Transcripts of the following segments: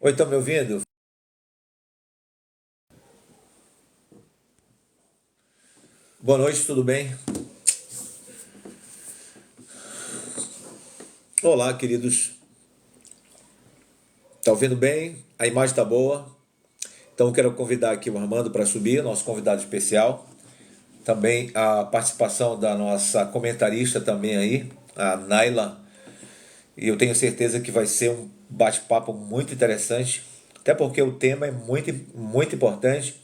Oi, estão me ouvindo? Boa noite, tudo bem? Olá, queridos. Tá ouvindo bem? A imagem tá boa? Então eu quero convidar aqui o Armando para subir, nosso convidado especial. Também a participação da nossa comentarista também aí, a Naila. E eu tenho certeza que vai ser um bate-papo muito interessante, até porque o tema é muito importante,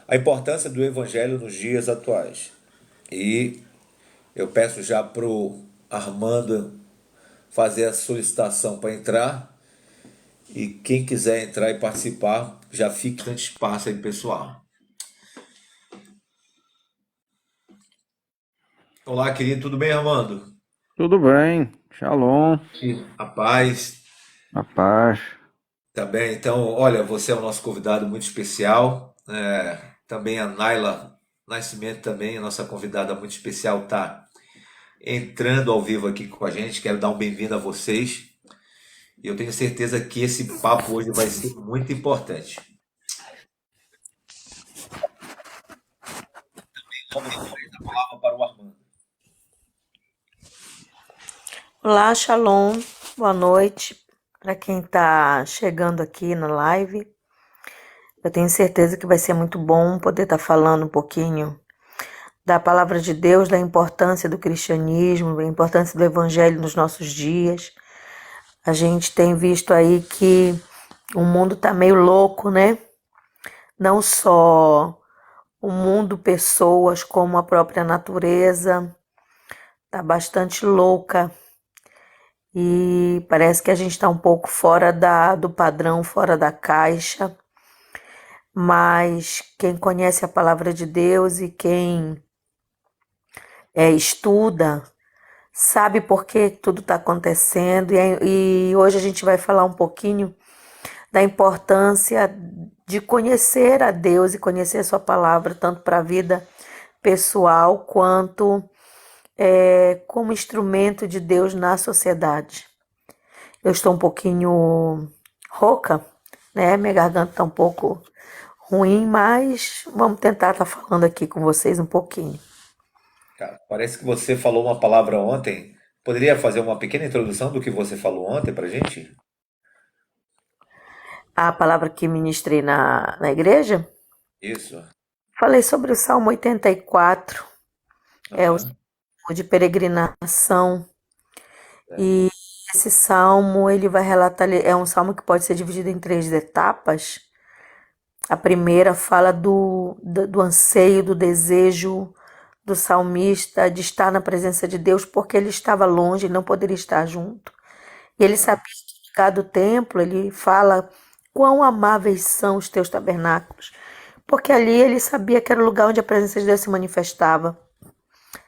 a importância do evangelho nos dias atuais. E eu peço já pro Armando fazer a solicitação para entrar. E quem quiser entrar e participar, já fique no espaço aí, pessoal. Olá, querido, tudo bem, Armando? Tudo bem, Shalom, A paz, a paz. tá bem? Então, olha, você é o nosso convidado muito especial. Também a Naila Nascimento, também, a nossa convidada muito especial, tá entrando ao vivo aqui com a gente. Quero dar um bem-vindo a vocês. E eu tenho certeza que esse papo hoje vai ser muito importante. Vamos dar a palavra para o Armando. Olá, Shalom, boa noite para quem está chegando aqui na live. Eu tenho certeza que vai ser muito bom poder estar falando um pouquinho da palavra de Deus, da importância do cristianismo, da importância do evangelho nos nossos dias. A gente tem visto aí que o mundo está meio louco, né? Não só o mundo, pessoas, como a própria natureza está bastante louca. E parece que a gente está um pouco fora do padrão, fora da caixa, mas quem conhece a palavra de Deus e quem estuda, sabe por que tudo está acontecendo. E hoje a gente vai falar um pouquinho da importância de conhecer a Deus e conhecer a sua palavra, tanto para a vida pessoal quanto como instrumento de Deus na sociedade. Eu estou um pouquinho rouca, né? Minha garganta está um pouco ruim, mas vamos tentar estar falando aqui com vocês um pouquinho. Cara, parece que você falou uma palavra ontem. Poderia fazer uma pequena introdução do que você falou ontem pra gente? A palavra que ministrei na igreja, Isso. falei sobre o Salmo 84, é o Aham. Salmo de peregrinação. Certo. E esse salmo, ele vai relatar, é um salmo que pode ser dividido em três etapas. A primeira fala do anseio, do desejo do salmista de estar na presença de Deus, porque ele estava longe e não poderia estar junto. E ele Aham. sabia que cada templo, ele fala quão amáveis são os teus tabernáculos, porque ali ele sabia que era o lugar onde a presença de Deus se manifestava.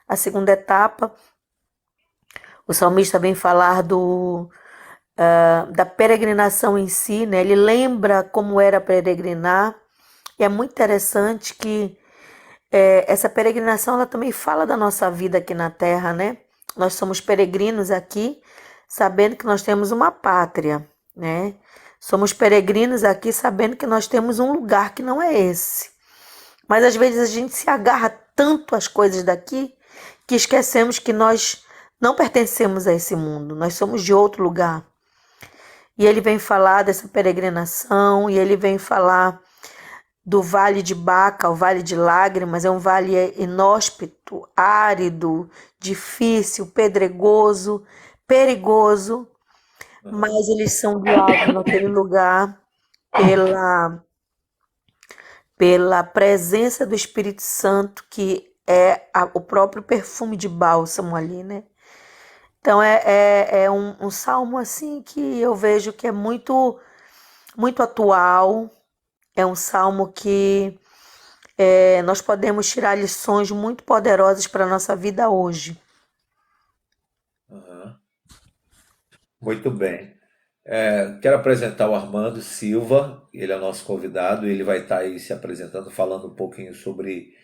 A segunda etapa, o salmista vem falar da peregrinação em si, né? Ele lembra como era peregrinar, e é muito interessante que essa peregrinação ela também fala da nossa vida aqui na Terra, né? Nós somos peregrinos aqui, sabendo que nós temos uma pátria, né? Somos peregrinos aqui sabendo que nós temos um lugar que não é esse. Mas às vezes a gente se agarra tanto às coisas daqui que esquecemos que nós não pertencemos a esse mundo, nós somos de outro lugar. E ele vem falar dessa peregrinação, e ele vem falar do Vale de Baca, o Vale de Lágrimas, é um vale inóspito, árido, difícil, pedregoso, perigoso, mas Aham. eles são guiados naquele lugar pela, pela presença do Espírito Santo, que é o próprio perfume de bálsamo ali, né? Então é um salmo assim que eu vejo que é muito atual, é um salmo que nós podemos tirar lições muito poderosas para a nossa vida hoje. Aham. Muito bem. Quero apresentar o Armando Silva, ele é o nosso convidado, ele vai estar aí se apresentando, falando um pouquinho sobre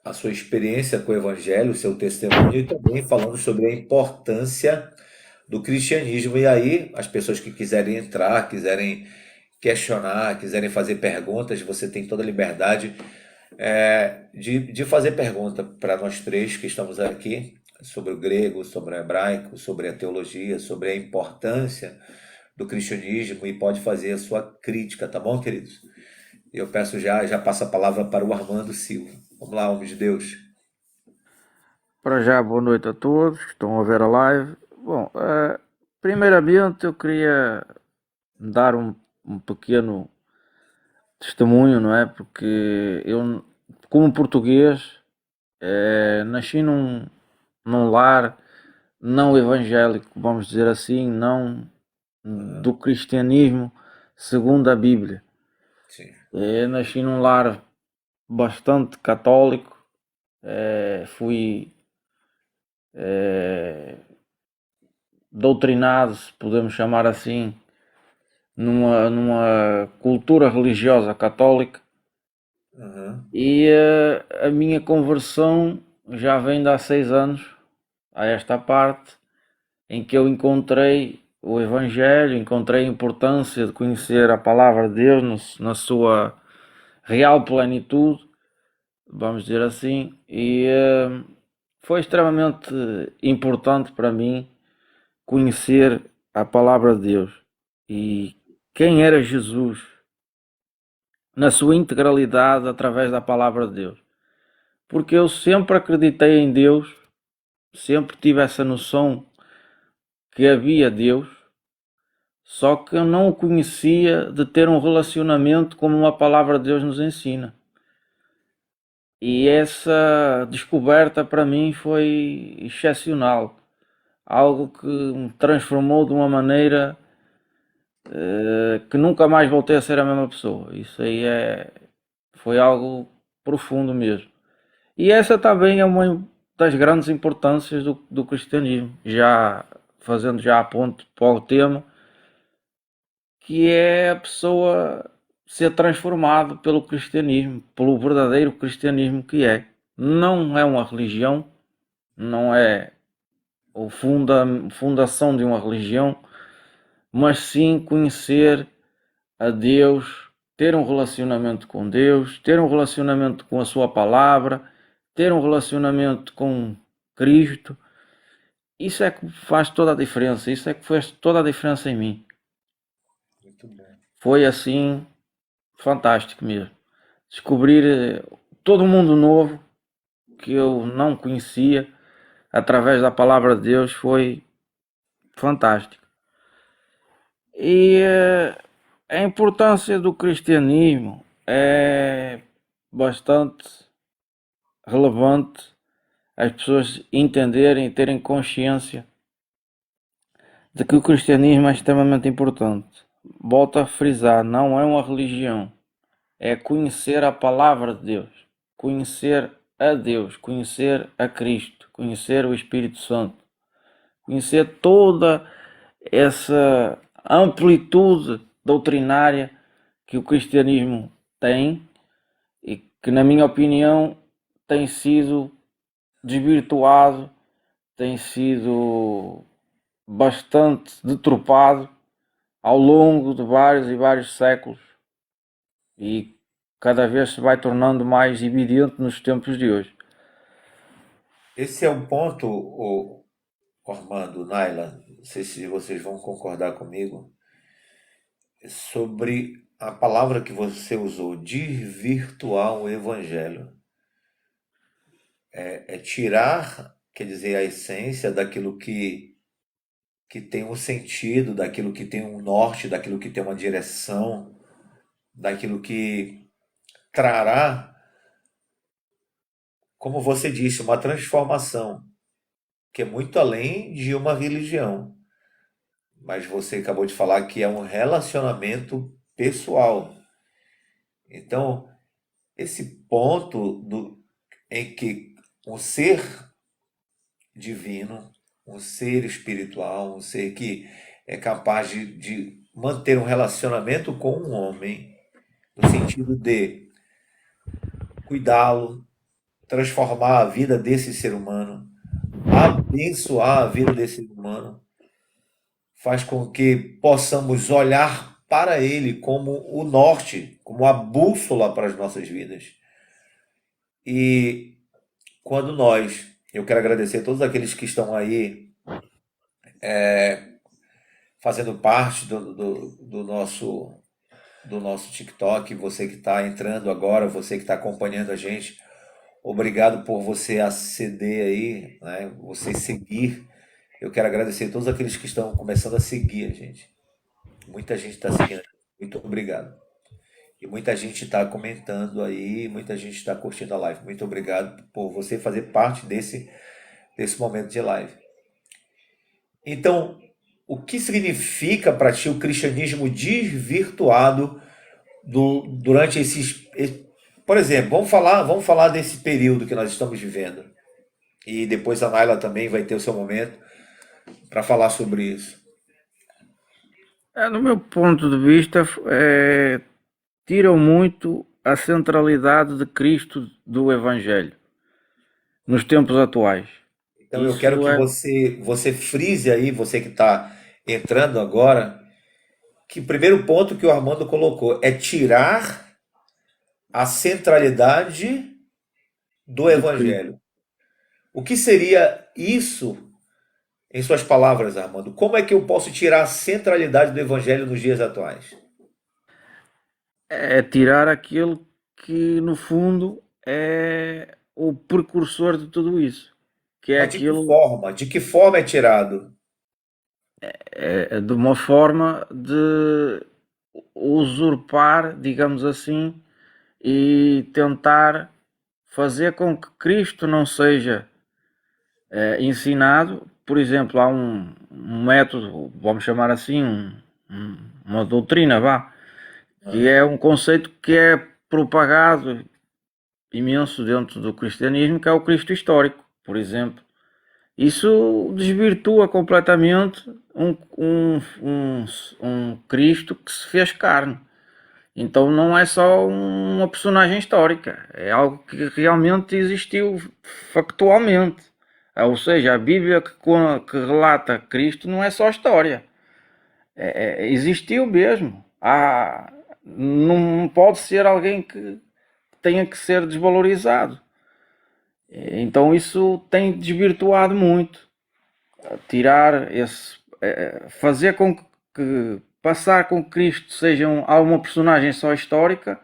a sua experiência com o Evangelho, o seu testemunho e também falando sobre a importância do cristianismo. E aí, as pessoas que quiserem entrar, quiserem questionar, quiserem fazer perguntas, você tem toda a liberdade de fazer pergunta para nós três que estamos aqui sobre o grego, sobre o hebraico, sobre a teologia, sobre a importância do cristianismo e pode fazer a sua crítica, tá bom, queridos? Eu peço já passo a palavra para o Armando Silva. Vamos lá, homem de Deus. Para já, boa noite a todos que estão a ver a live. Bom, primeiramente eu queria dar um pequeno testemunho, não é? Porque eu, como português, nasci num lar não evangélico, vamos dizer assim, não do cristianismo segundo a Bíblia. Sim. Nasci num lar bastante católico, fui doutrinado, se podemos chamar assim, numa cultura religiosa católica. E a minha conversão já vem de há 6 anos a esta parte, em que eu encontrei o Evangelho, encontrei a importância de conhecer a palavra de Deus na sua real plenitude, vamos dizer assim, e foi extremamente importante para mim conhecer a palavra de Deus e quem era Jesus na sua integralidade através da palavra de Deus. Porque eu sempre acreditei em Deus, sempre tive essa noção que havia Deus, só que eu não o conhecia de ter um relacionamento como a palavra de Deus nos ensina. E essa descoberta para mim foi excepcional. Algo que me transformou de uma maneira que nunca mais voltei a ser a mesma pessoa. Isso aí foi algo profundo mesmo. E essa também é uma das grandes importâncias do cristianismo, já fazendo já a ponto para o tema, que é a pessoa ser transformado pelo cristianismo, pelo verdadeiro cristianismo que é. Não é uma religião, não é a fundação de uma religião, mas sim conhecer a Deus, ter um relacionamento com Deus, ter um relacionamento com a sua palavra, ter um relacionamento com Cristo. Isso é que faz toda a diferença, isso é que fez toda a diferença em mim. Muito bom. Foi assim, fantástico mesmo. Descobrir todo um mundo novo que eu não conhecia através da palavra de Deus foi fantástico. E a importância do cristianismo é bastante relevante as pessoas entenderem e terem consciência de que o cristianismo é extremamente importante. Volto a frisar, não é uma religião, é conhecer a palavra de Deus, conhecer a Deus, conhecer a Cristo, conhecer o Espírito Santo, conhecer toda essa amplitude doutrinária que o cristianismo tem e que, na minha opinião, tem sido desvirtuado, tem sido bastante deturpado ao longo de vários e vários séculos e cada vez se vai tornando mais evidente nos tempos de hoje. Esse é um ponto, Armando, Naila, não sei se vocês vão concordar comigo, sobre a palavra que você usou, desvirtuar o evangelho. É tirar, quer dizer, a essência daquilo que tem um sentido, daquilo que tem um norte, daquilo que tem uma direção, daquilo que trará, como você disse, uma transformação, que é muito além de uma religião. Mas você acabou de falar que é um relacionamento pessoal. Então, esse ponto em que um ser divino, um ser espiritual, um ser que é capaz de manter um relacionamento com um homem, no sentido de cuidá-lo, transformar a vida desse ser humano, abençoar a vida desse ser humano, faz com que possamos olhar para Ele como o norte, como a bússola para as nossas vidas. E quando eu quero agradecer a todos aqueles que estão aí fazendo parte do nosso TikTok, você que está entrando agora, você que está acompanhando a gente, obrigado por você aceder aí, né? Você seguir. Eu quero agradecer a todos aqueles que estão começando a seguir a gente. Muita gente está seguindo. Muito obrigado. E muita gente está comentando aí, muita gente está curtindo a live. Muito obrigado por você fazer parte desse momento de live. Então, o que significa para ti o cristianismo desvirtuado durante Por exemplo, vamos falar desse período que nós estamos vivendo. E depois a Naila também vai ter o seu momento para falar sobre isso. No meu ponto de vista, tiram muito a centralidade de Cristo do Evangelho nos tempos atuais. Então eu quero que você frise aí, você que está entrando agora, que o primeiro ponto que o Armando colocou é tirar a centralidade do de Cristo. Evangelho. O que seria isso, em suas palavras, Armando? Como é que eu posso tirar a centralidade do Evangelho nos dias atuais? É tirar aquilo que, no fundo, é o precursor de tudo isso, que é Mas de que aquilo, forma? De que forma é tirado? de uma forma de usurpar, digamos assim, e tentar fazer com que Cristo não seja ensinado. Por exemplo, há um método, vamos chamar assim, uma doutrina, vá, que é um conceito que é propagado imenso dentro do cristianismo, que é o Cristo histórico, por exemplo. Isso desvirtua completamente um Cristo que se fez carne. Então não é só uma personagem histórica, é algo que realmente existiu factualmente. Ou seja, a Bíblia que relata Cristo não é só história, existiu mesmo. Não pode ser alguém que tenha que ser desvalorizado. Então isso tem desvirtuado muito. Tirar fazer com que passar com que Cristo seja uma personagem só histórica,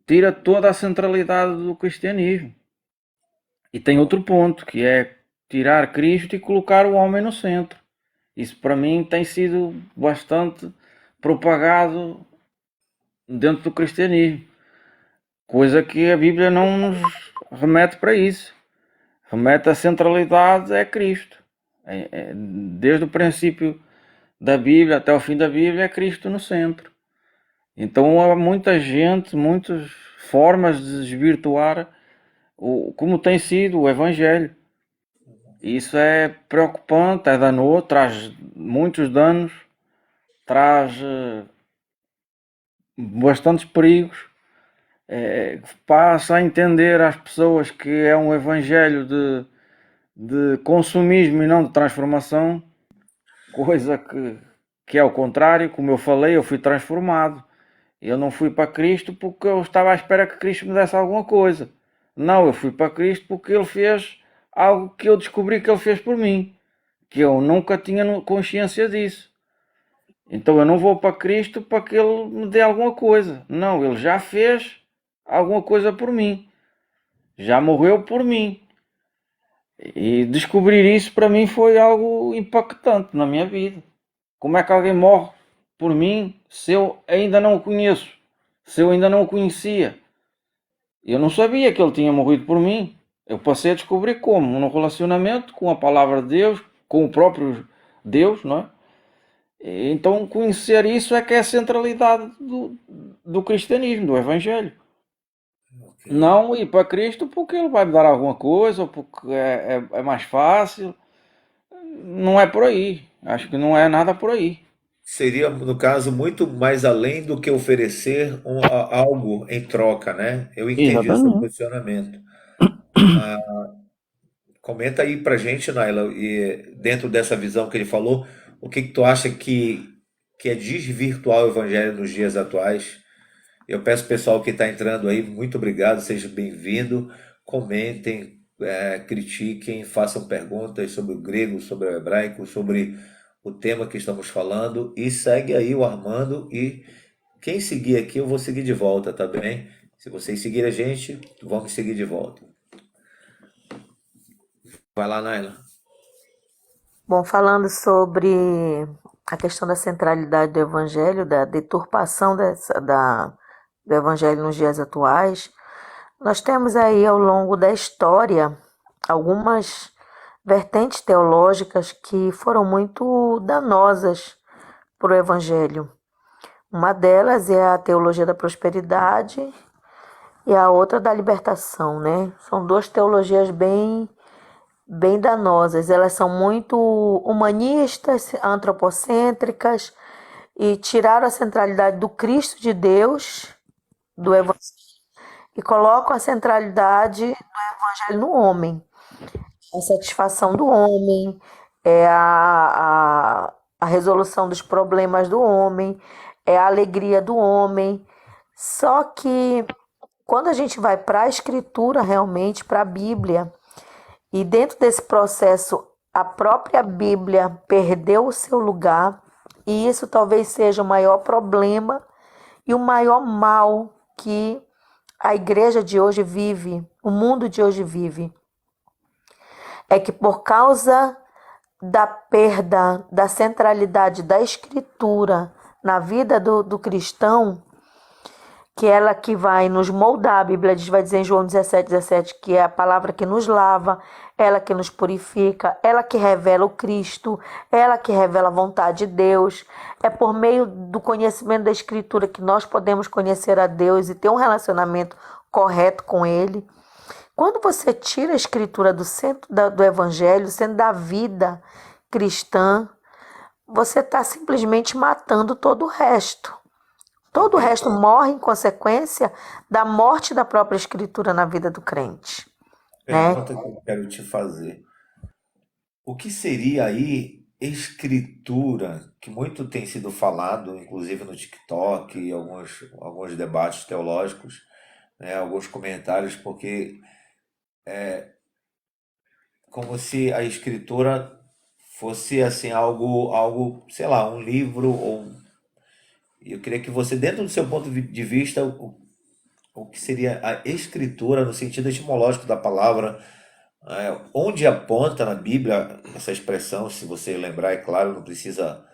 tira toda a centralidade do cristianismo. E tem outro ponto, que é tirar Cristo e colocar o homem no centro. Isso para mim tem sido bastante propagado dentro do cristianismo, coisa que a Bíblia não nos remete para isso. Remete a centralidade é Cristo. Desde o princípio da Bíblia até o fim da Bíblia é Cristo no centro. Então há muita gente, muitas formas de desvirtuar como tem sido o Evangelho. Isso é preocupante, é danoso, traz muitos danos, traz bastantes perigos. Passa a entender às pessoas que é um Evangelho de consumismo e não de transformação, coisa que é o contrário. Como eu falei, eu fui transformado. Eu não fui para Cristo porque eu estava à espera que Cristo me desse alguma coisa. Não, eu fui para Cristo porque Ele fez algo que eu descobri que Ele fez por mim, que eu nunca tinha consciência disso. Então eu não vou para Cristo para que Ele me dê alguma coisa. Não, Ele já fez alguma coisa por mim. Já morreu por mim. E descobrir isso para mim foi algo impactante na minha vida. Como é que alguém morre por mim se eu ainda não o conheço? Se eu ainda não o conhecia? Eu não sabia que ele tinha morrido por mim. Eu passei a descobrir como? No relacionamento com a palavra de Deus, com o próprio Deus, não é? Então conhecer isso é que é a centralidade do cristianismo, do Evangelho. Ok. Não ir para Cristo porque Ele vai me dar alguma coisa, ou porque é mais fácil. Não é por aí. Acho que não é nada por aí. Seria, no caso, muito mais além do que oferecer algo em troca, né? Eu entendi o seu Exatamente. posicionamento. Comenta aí pra gente, Naila, e dentro dessa visão que ele falou, o que que tu acha que é desvirtuar o evangelho nos dias atuais? Eu peço ao pessoal que está entrando aí, muito obrigado, seja bem-vindo. Comentem, critiquem, façam perguntas sobre o grego, sobre o hebraico, sobre o tema que estamos falando. E segue aí o Armando. E quem seguir aqui, eu vou seguir de volta, tá bem? Se vocês seguirem a gente, vão me seguir de volta. Vai lá, Naila. Bom, falando sobre a questão da centralidade do evangelho, da deturpação do evangelho nos dias atuais, nós temos aí ao longo da história algumas vertentes teológicas que foram muito danosas para o evangelho. Uma delas é a teologia da prosperidade e a outra da libertação, né? São duas teologias bem danosas. Elas são muito humanistas, antropocêntricas e tiraram a centralidade do Cristo de Deus, do Evangelho, e colocam a centralidade do Evangelho no homem. A satisfação do homem, é a resolução dos problemas do homem, é a alegria do homem. Só que quando a gente vai para a Escritura, realmente, para a Bíblia, e dentro desse processo a própria Bíblia perdeu o seu lugar, e isso talvez seja o maior problema e o maior mal que a igreja de hoje vive, o mundo de hoje vive. É que por causa da perda da centralidade da Escritura na vida do cristão, que é ela que vai nos moldar, a Bíblia vai dizer em João 17, que é a palavra que nos lava, ela que nos purifica, ela que revela o Cristo, ela que revela a vontade de Deus. É por meio do conhecimento da Escritura que nós podemos conhecer a Deus e ter um relacionamento correto com Ele. Quando você tira a Escritura do centro do Evangelho, centro da vida cristã, você está simplesmente matando todo o resto. Todo o resto morre em consequência da morte da própria Escritura na vida do crente. Né? Pergunta que eu quero te fazer. O que seria aí escritura, que muito tem sido falado, inclusive no TikTok e alguns debates teológicos, né, alguns comentários, porque como se a escritura fosse assim algo, sei lá, um livro ou eu queria que você, dentro do seu ponto de vista, o que seria a escritura no sentido etimológico da palavra, onde aponta na Bíblia essa expressão, se você lembrar, é claro, não precisa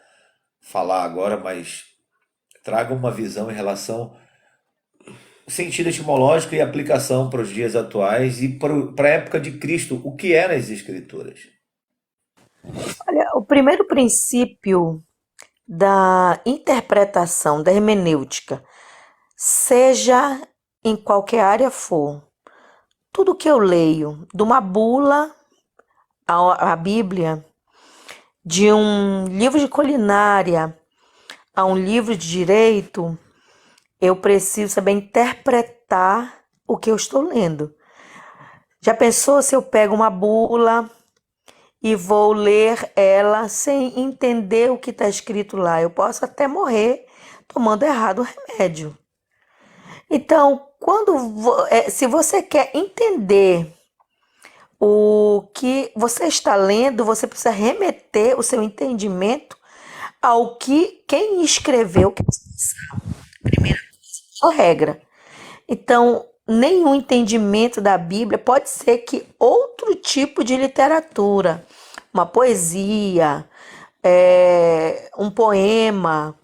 falar agora, mas traga uma visão em relação ao sentido etimológico e aplicação para os dias atuais e para a época de Cristo, o que eram as escrituras. Olha, o primeiro princípio da interpretação, da hermenêutica, seja em qualquer área for, tudo que eu leio, de uma bula à Bíblia, de um livro de culinária a um livro de direito, eu preciso saber interpretar o que eu estou lendo. Já pensou se eu pego uma bula e vou ler ela sem entender o que está escrito lá? Eu posso até morrer tomando errado o remédio. Então, se você quer entender o que você está lendo, você precisa remeter o seu entendimento ao que quem escreveu quer passar. Primeira regra. Então, nenhum entendimento da Bíblia pode ser que outro tipo de literatura, uma poesia, um poema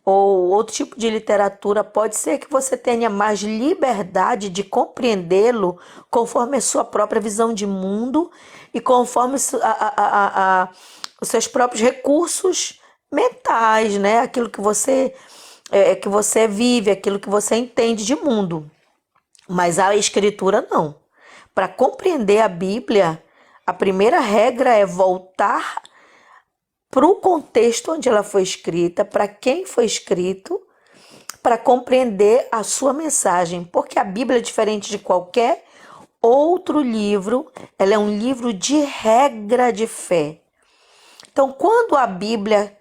ou outro tipo de literatura, pode ser que você tenha mais liberdade de compreendê-lo conforme a sua própria visão de mundo e conforme os seus próprios recursos mentais, né? Aquilo que você vive, aquilo que você entende de mundo. Mas a escritura não. Para compreender a Bíblia, a primeira regra é voltar para o contexto onde ela foi escrita, para quem foi escrito, para compreender a sua mensagem. Porque a Bíblia é diferente de qualquer outro livro, ela é um livro de regra de fé. Então, quando a Bíblia,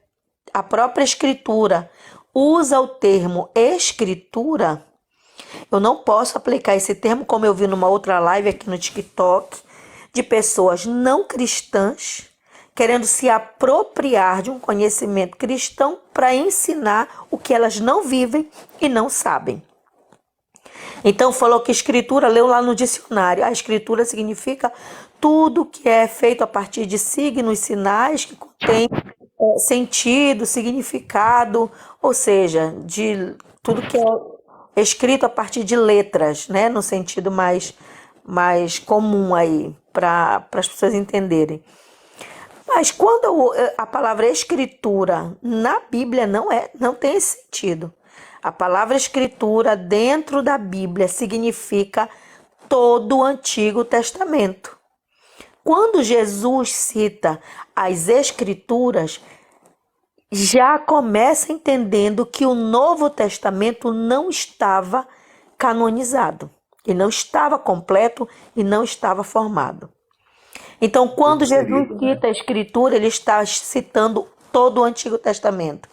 a própria Escritura, usa o termo Escritura, eu não posso aplicar esse termo, como eu vi numa outra live aqui no TikTok, de pessoas não cristãs querendo se apropriar de um conhecimento cristão para ensinar o que elas não vivem e não sabem. Então falou que escritura, leu lá no dicionário. A escritura significa tudo que é feito a partir de signos, sinais que contém sentido, significado, ou seja, de tudo que é escrito a partir de letras, né, no sentido mais comum aí para as pessoas entenderem. Mas quando a palavra escritura na Bíblia não tem esse sentido. A palavra escritura dentro da Bíblia significa todo o Antigo Testamento. Quando Jesus cita as Escrituras, já começa entendendo que o Novo Testamento não estava canonizado. Ele não estava completo e não estava formado. Então, quando Jesus cita a Escritura, ele está citando todo o Antigo Testamento.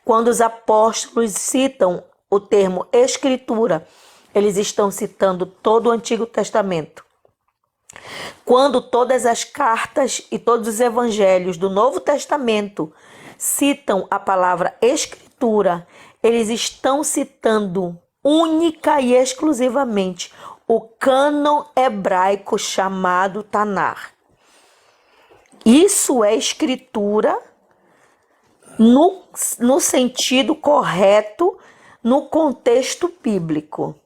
Quando os apóstolos citam o termo Escritura, eles estão citando todo o Antigo Testamento. Quando todas as cartas e todos os evangelhos do Novo Testamento citam a palavra Escritura, eles estão citando única e exclusivamente o cânon hebraico chamado Tanar. Isso é escritura no sentido correto, no contexto bíblico.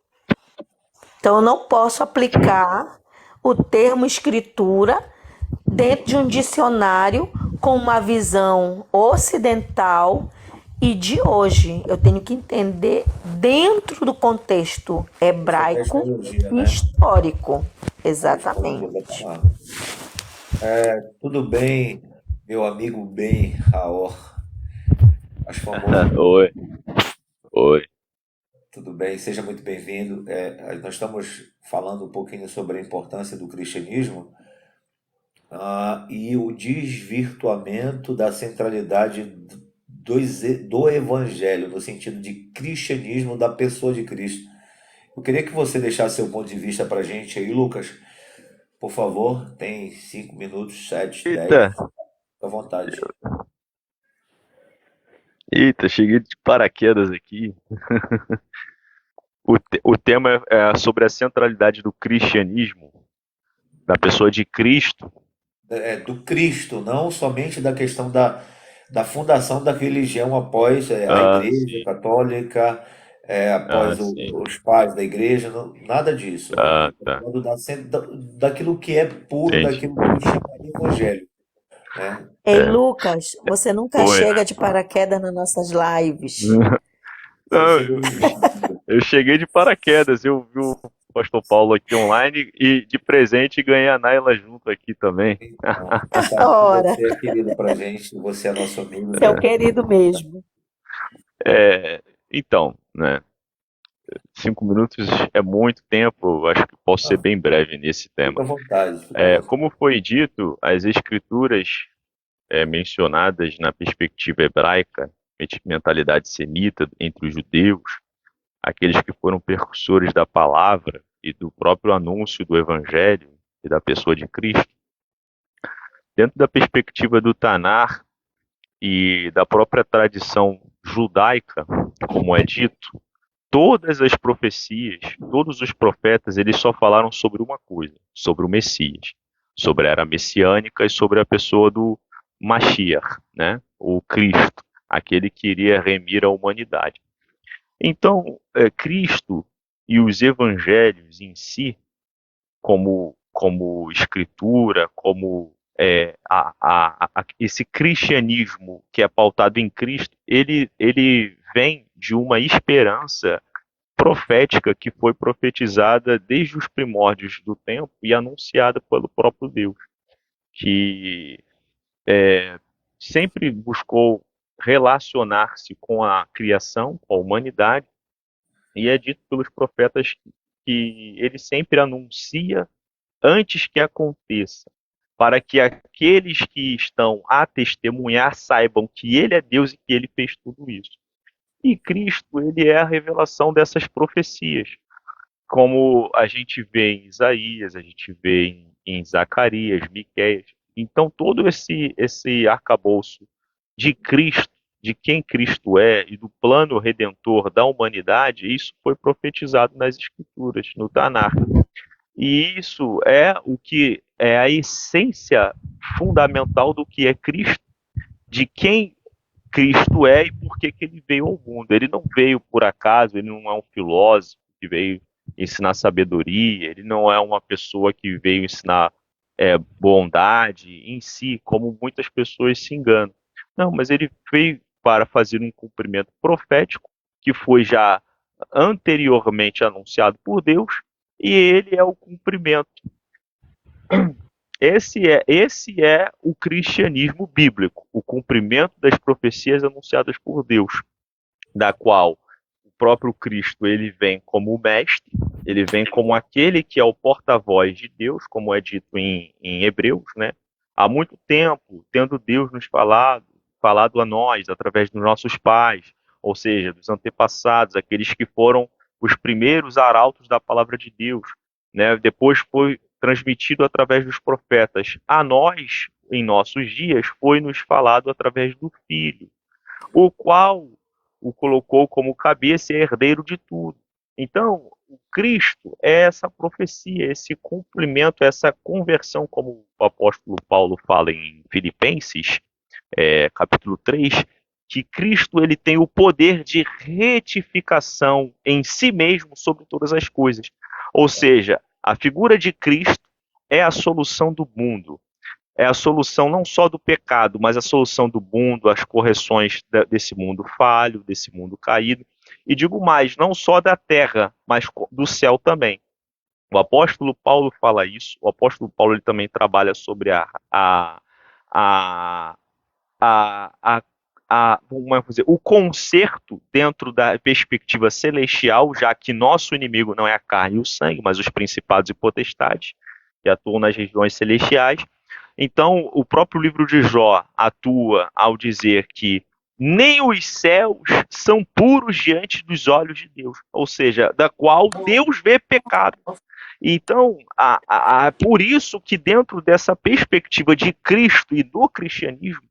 Então, eu não posso aplicar o termo escritura dentro de um dicionário com uma visão ocidental e de hoje. Eu tenho que entender dentro do contexto hebraico e histórico. Exatamente. Tudo bem, meu amigo Ben Raor. Acho famoso. Oi, oi. Tudo bem, seja muito bem-vindo. Nós estamos falando um pouquinho sobre a importância do cristianismo e o desvirtuamento da centralidade do evangelho, no sentido de cristianismo da pessoa de Cristo. Eu queria que você deixasse seu ponto de vista para a gente aí, Lucas. Por favor, tem 5 minutos, 7, 10. Eita, Fica à vontade. cheguei de paraquedas aqui. O tema é sobre a centralidade do cristianismo, da pessoa de Cristo. Do Cristo, não somente da questão da fundação da religião após a Igreja Sim. Católica, após Sim. os pais da Igreja, nada disso. Tá. Falando daquilo que é puro, Entendi. daquilo que chama de Evangelho. Né? Ei, Lucas, você nunca Oi. chega de paraquedas nas nossas lives. Não, eu cheguei de paraquedas, eu vi o pastor Paulo aqui online e de presente ganhei a Naila junto aqui também. Ora. Você é querido pra gente, você é nosso amigo. Seu querido mesmo. Então, né? 5 minutos é muito tempo, acho que posso ser bem breve nesse tema. Fica à vontade. Como foi dito, as escrituras mencionadas na perspectiva hebraica, mentalidade semita entre os judeus, aqueles que foram precursores da palavra e do próprio anúncio do evangelho e da pessoa de Cristo, dentro da perspectiva do Tanar e da própria tradição judaica, como é dito, todas as profecias, todos os profetas, eles só falaram sobre uma coisa, sobre o Messias, sobre a era messiânica e sobre a pessoa do Mashiach, né? O Cristo, aquele que iria remir a humanidade. Então, Cristo e os evangelhos em si, como escritura, como esse cristianismo que é pautado em Cristo, ele vem de uma esperança profética que foi profetizada desde os primórdios do tempo e anunciada pelo próprio Deus, que sempre buscou relacionar-se com a criação, com a humanidade, e é dito pelos profetas que ele sempre anuncia antes que aconteça, para que aqueles que estão a testemunhar saibam que Ele é Deus e que Ele fez tudo isso. E Cristo, Ele é a revelação dessas profecias, como a gente vê em Isaías, a gente vê em Zacarias, Miqueias. Então, todo esse arcabouço de Cristo, de quem Cristo é e do plano redentor da humanidade, isso foi profetizado nas Escrituras, no Tanar. E isso é o que é a essência fundamental do que é Cristo, de quem Cristo é e por que ele veio ao mundo. Ele não veio por acaso, ele não é um filósofo que veio ensinar sabedoria, ele não é uma pessoa que veio ensinar bondade em si, como muitas pessoas se enganam. Não, mas ele veio para fazer um cumprimento profético que foi já anteriormente anunciado por Deus, e ele é o cumprimento. Esse é o cristianismo bíblico, o cumprimento das profecias anunciadas por Deus, da qual o próprio Cristo ele vem como o mestre, ele vem como aquele que é o porta-voz de Deus, como é dito em Hebreus, né? Há muito tempo, tendo Deus nos falado a nós através dos nossos pais, ou seja, dos antepassados, aqueles que foram os primeiros arautos da palavra de Deus, né? Depois foi transmitido através dos profetas. A nós, em nossos dias, foi nos falado através do Filho, o qual o colocou como cabeça e herdeiro de tudo. Então, o Cristo é essa profecia, esse cumprimento, essa conversão, como o apóstolo Paulo fala em Filipenses, capítulo 3, que Cristo ele tem o poder de retificação em si mesmo sobre todas as coisas. Ou seja, a figura de Cristo é a solução do mundo. É a solução não só do pecado, mas a solução do mundo, as correções desse mundo falho, desse mundo caído. E digo mais, não só da terra, mas do céu também. O apóstolo Paulo fala isso. O apóstolo Paulo ele também trabalha sobre vamos dizer, o conserto dentro da perspectiva celestial, já que nosso inimigo não é a carne e o sangue, mas os principados e potestades que atuam nas regiões celestiais. Então, o próprio livro de Jó atua ao dizer que nem os céus são puros diante dos olhos de Deus, ou seja, da qual Deus vê pecado. Então, por isso que dentro dessa perspectiva de Cristo e do cristianismo,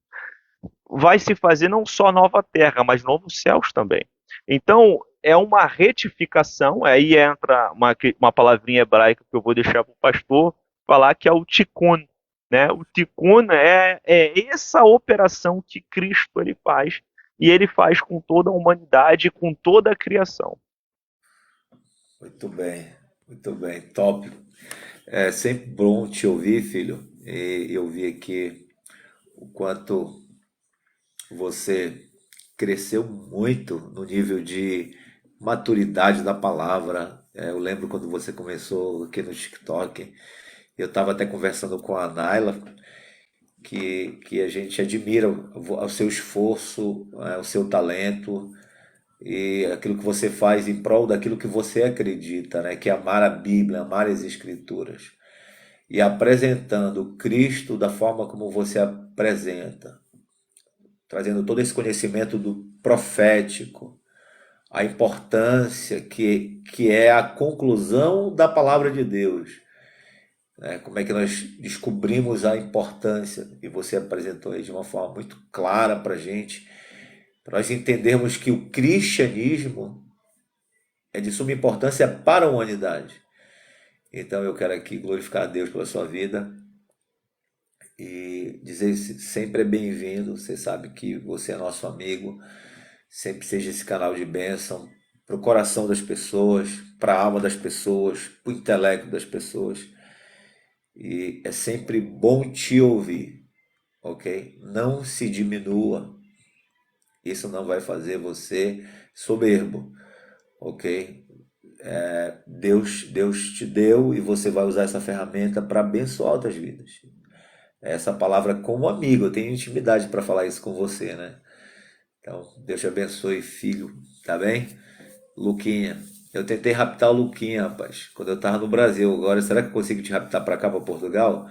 vai se fazer não só nova terra, mas novos céus também. Então, é uma retificação, aí entra uma palavrinha hebraica que eu vou deixar para o pastor falar, que é o tikkun. Né? O tikkun é essa operação que Cristo ele faz, e ele faz com toda a humanidade, com toda a criação. Muito bem, top. É sempre bom te ouvir, filho, e eu vi aqui o quanto você cresceu muito no nível de maturidade da palavra. Eu lembro quando você começou aqui no TikTok, eu estava até conversando com a Naila, que a gente admira o seu esforço, o seu talento e aquilo que você faz em prol daquilo que você acredita, né? Que é amar a Bíblia, amar as Escrituras. E apresentando Cristo da forma como você apresenta, trazendo todo esse conhecimento do profético, a importância que é a conclusão da palavra de Deus. Como é que nós descobrimos a importância, e você apresentou aí de uma forma muito clara para a gente, para nós entendermos que o cristianismo é de suma importância para a humanidade. Então eu quero aqui glorificar a Deus pela sua vida e dizer sempre é bem-vindo. Você sabe que você é nosso amigo, sempre seja esse canal de bênção para o coração das pessoas, para a alma das pessoas, para o intelecto das pessoas. E é sempre bom te ouvir, ok? Não se diminua. Isso não vai fazer você soberbo, ok? Deus te deu e você vai usar essa ferramenta para abençoar outras vidas. Essa palavra como amigo, eu tenho intimidade para falar isso com você, né? Então, Deus te abençoe, filho, tá bem? Luquinha, Eu tentei raptar o Luquinha, rapaz, quando eu tava no Brasil. Agora, será que eu consigo te raptar pra cá, pra Portugal?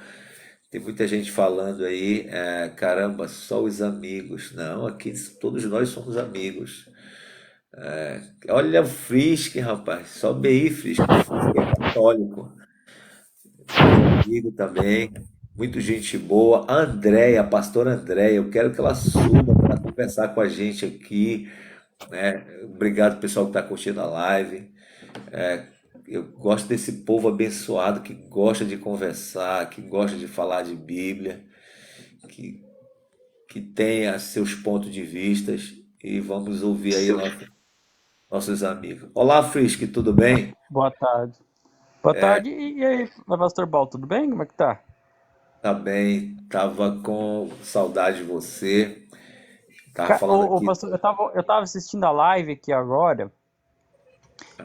Tem muita gente falando aí, caramba, só os amigos. Não, aqui todos nós somos amigos. Olha o Frisk, rapaz, sobe aí, Frisk. O Frisk é católico, meu amigo também, muito gente boa. A Andréia, a pastora Andréia, eu quero que ela suba para conversar com a gente aqui, né? Obrigado, pessoal, que está curtindo a live. Eu gosto desse povo abençoado que gosta de conversar, que gosta de falar de Bíblia, que, que tenha seus pontos de vistas e vamos ouvir aí nossos amigos. Olá, Frisk, tudo bem? Boa tarde. Boa tarde. E aí, Pastor Bal, tudo bem? Como é que tá? Tá bem, tava com saudade de você. Tava falando Ô, aqui. pastor, eu tava assistindo a live aqui agora.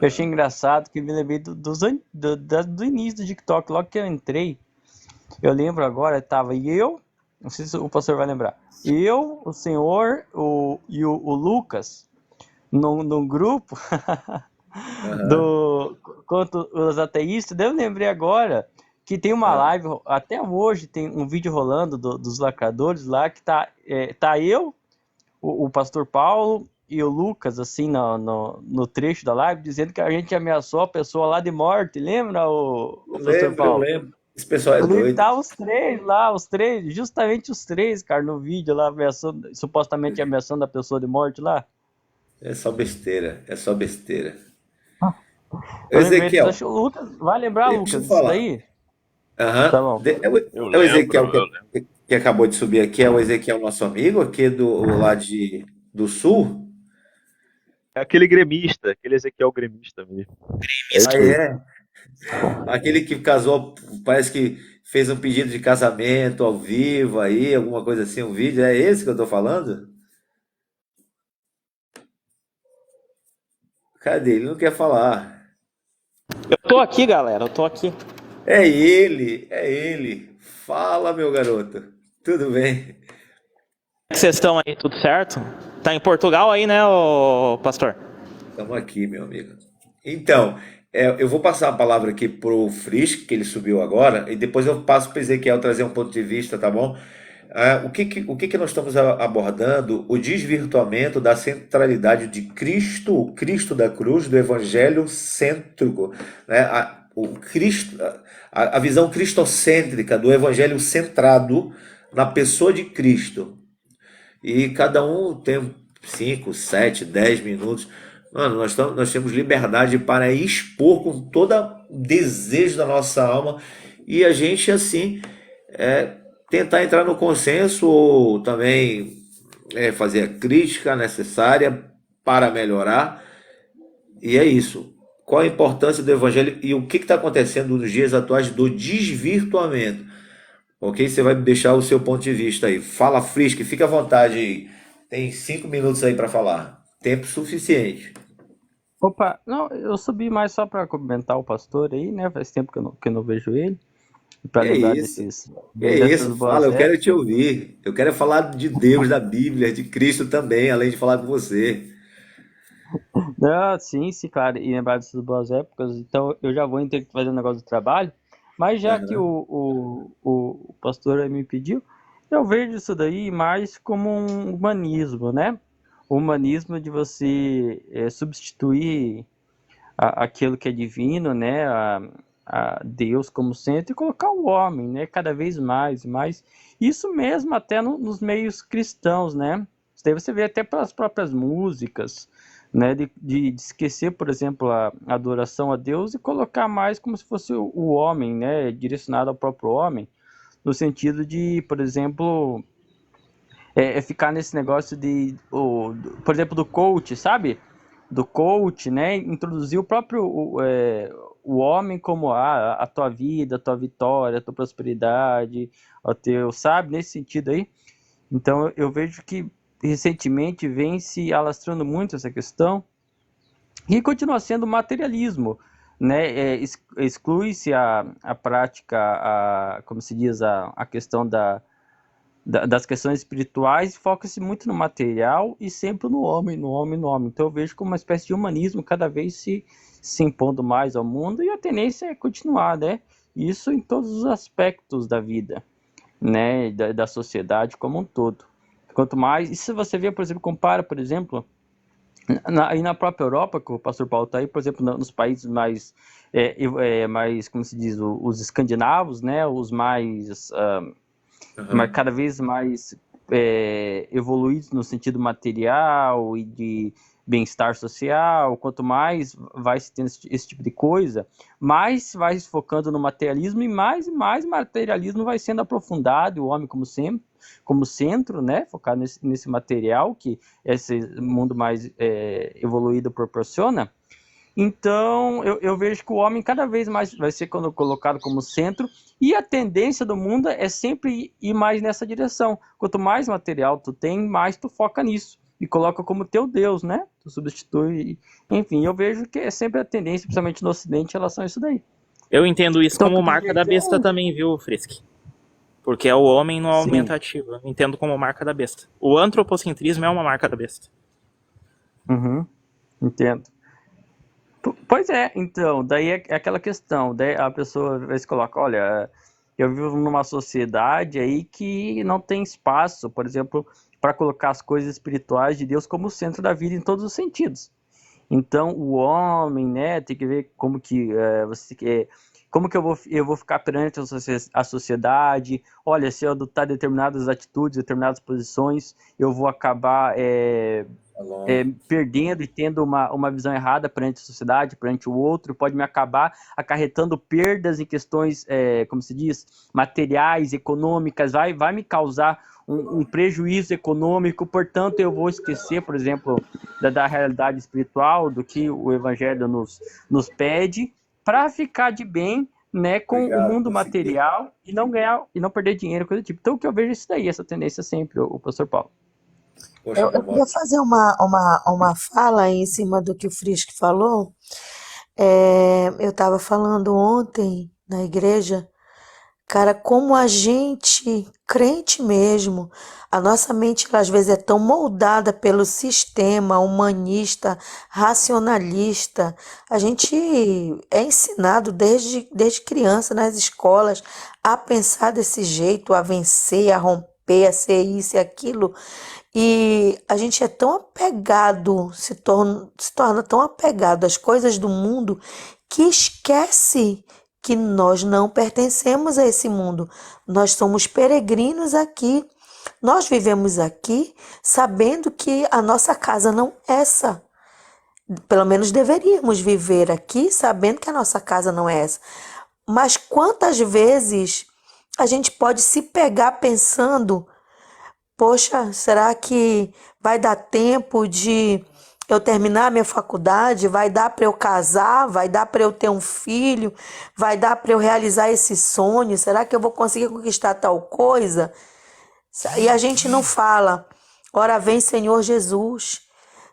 Eu achei engraçado que me lembrei do início do TikTok, logo que eu entrei. Eu lembro agora, tava eu, não sei se o pastor vai lembrar, eu, o senhor o Lucas, num grupo Aham. do quanto os ateístas. Daí eu lembrei agora que tem uma Ah, live, até hoje tem um vídeo rolando dos lacradores lá, que tá eu, o pastor Paulo e o Lucas, assim, no trecho da live, dizendo que a gente ameaçou a pessoa lá de morte. Lembra, o eu pastor lembro, eu Paulo? lembro. Esse pessoal é Eu lembro que doido. tá os três lá, os três, justamente os três, cara, no vídeo lá, supostamente ameaçando a pessoa de morte lá. É só besteira, é só besteira. Eu lembrei disso. Ezequiel, Acho que o Lucas, vai lembrar, deixa eu Lucas, disso falar. daí? Tá Aham. bom. Eu É o Ezequiel lembro, eu lembro. que acabou de subir aqui, é o Ezequiel, nosso amigo, aqui lá do sul. É aquele gremista, aquele Ezequiel gremista mesmo. É Ah, isso aí. é? Aquele que casou, parece que fez um pedido de casamento ao vivo aí, alguma coisa assim, um vídeo. É esse que eu tô falando? Cadê? Ele não quer falar. Eu tô aqui, galera, eu tô aqui. É ele, é ele. Fala, meu garoto. Tudo bem? Como é que vocês estão aí, tudo certo? Tá em Portugal aí, né, ô pastor? Estamos aqui, meu amigo. Então, eu vou passar a palavra aqui pro Frisk, que ele subiu agora, e depois eu passo para o Ezequiel trazer um ponto de vista, tá bom? O que que nós estamos abordando? O desvirtuamento da centralidade de Cristo, o Cristo da cruz, do Evangelho cêntrico, né? O Cristo, a visão cristocêntrica do Evangelho centrado na pessoa de Cristo. E cada um tem 5, 7, 10 minutos. Mano, nós temos liberdade para expor com todo o desejo da nossa alma e a gente, assim, tentar entrar no consenso ou também fazer a crítica necessária para melhorar. E é isso. Qual a importância do evangelho e o que está acontecendo nos dias atuais do desvirtuamento? Ok? Você vai deixar o seu ponto de vista aí. Fala, Frisk, fica à vontade aí. Tem 5 minutos aí para falar. Tempo suficiente. Opa, não, eu subi mais só para comentar o pastor aí, né? Faz tempo que eu não vejo ele, para Que lembrar isso? Que dessas isso? Fala, boas eu quero te épocas. ouvir. Eu quero falar de Deus, da Bíblia, de Cristo também, além de falar com você. Não, sim, sim, claro, e lembrar dessas boas épocas. Então eu já vou ter que fazer um negócio do trabalho, mas já que Aham. o pastor aí me pediu, eu vejo isso daí mais como um humanismo, né? O humanismo de você substituir aquilo que é divino, né, a Deus como centro e colocar o homem, né, cada vez mais e mais. Isso mesmo até nos meios cristãos, né? Isso daí você vê até pelas próprias músicas, né, de esquecer, por exemplo, a adoração a Deus e colocar mais como se fosse o homem, né, direcionado ao próprio homem, no sentido de, por exemplo, ficar nesse negócio por exemplo, do coach, sabe? Do coach, né? Introduzir o próprio o homem como a tua vida, a tua vitória, a tua prosperidade, o teu, sabe? Nesse sentido aí. Então eu vejo que recentemente vem se alastrando muito essa questão e continua sendo materialismo, né? Exclui-se a prática, como se diz, a questão das questões espirituais, foca-se muito no material e sempre no homem, no homem, no homem. Então eu vejo como uma espécie de humanismo cada vez se impondo mais ao mundo, e a tendência é continuar, né? Isso em todos os aspectos da vida, né? Da sociedade como um todo. Quanto mais, e se você vê, por exemplo, compara, por exemplo, e na própria Europa, que o pastor Paulo está aí, por exemplo, nos países mais, como se diz, os escandinavos, né? Os mais mas cada vez mais evoluídos no sentido material e de bem-estar social. Quanto mais vai se tendo esse tipo de coisa, mais vai se focando no materialismo, e mais materialismo vai sendo aprofundado, o homem como centro, né, focado nesse material que esse mundo mais evoluído proporciona. Então, eu vejo que o homem cada vez mais vai ser colocado como centro, e a tendência do mundo é sempre ir mais nessa direção. Quanto mais material tu tem, mais tu foca nisso e coloca como teu Deus, né? Tu substitui. Enfim, eu vejo que é sempre a tendência, principalmente no Ocidente, em relação a isso daí. Eu entendo isso Então, como marca da besta também, viu, Frisk? Porque é o homem no aumentativo. Eu entendo como marca da besta. O antropocentrismo é uma marca da besta. Uhum, entendo. Pois é, então, daí é aquela questão, daí a pessoa às vezes coloca, olha, eu vivo numa sociedade aí que não tem espaço, por exemplo, para colocar as coisas espirituais de Deus como centro da vida em todos os sentidos. Então, o homem, né, tem que ver como que como que eu vou ficar perante a sociedade. Olha, se eu adotar determinadas atitudes, determinadas posições, eu vou acabar perdendo e tendo uma visão errada perante a sociedade, perante o outro, pode me acabar acarretando perdas em questões, como se diz, materiais, econômicas, vai me causar um prejuízo econômico. Portanto, eu vou esquecer, por exemplo, da realidade espiritual, do que o Evangelho nos pede, para ficar de bem, né, com o mundo material e não ganhar e não perder dinheiro, coisa do tipo. Então, o que eu vejo é isso daí, essa tendência sempre, o pastor Paulo. Eu queria fazer uma fala em cima do que o Frisk falou. Eu estava falando ontem na igreja, cara, como a gente, crente mesmo, a nossa mente às vezes é tão moldada pelo sistema humanista, racionalista. A gente é ensinado desde criança nas escolas a pensar desse jeito, a vencer, a romper, a ser isso e aquilo. E a gente é tão apegado, se torna tão apegado às coisas do mundo, que esquece que nós não pertencemos a esse mundo. Nós somos peregrinos aqui. Nós vivemos aqui sabendo que a nossa casa não é essa. Pelo menos deveríamos viver aqui sabendo que a nossa casa não é essa. Mas quantas vezes a gente pode se pegar pensando: poxa, será que vai dar tempo de eu terminar minha faculdade? Vai dar para eu casar? Vai dar para eu ter um filho? Vai dar para eu realizar esse sonho? Será que eu vou conseguir conquistar tal coisa? E a gente não fala: ora vem, Senhor Jesus.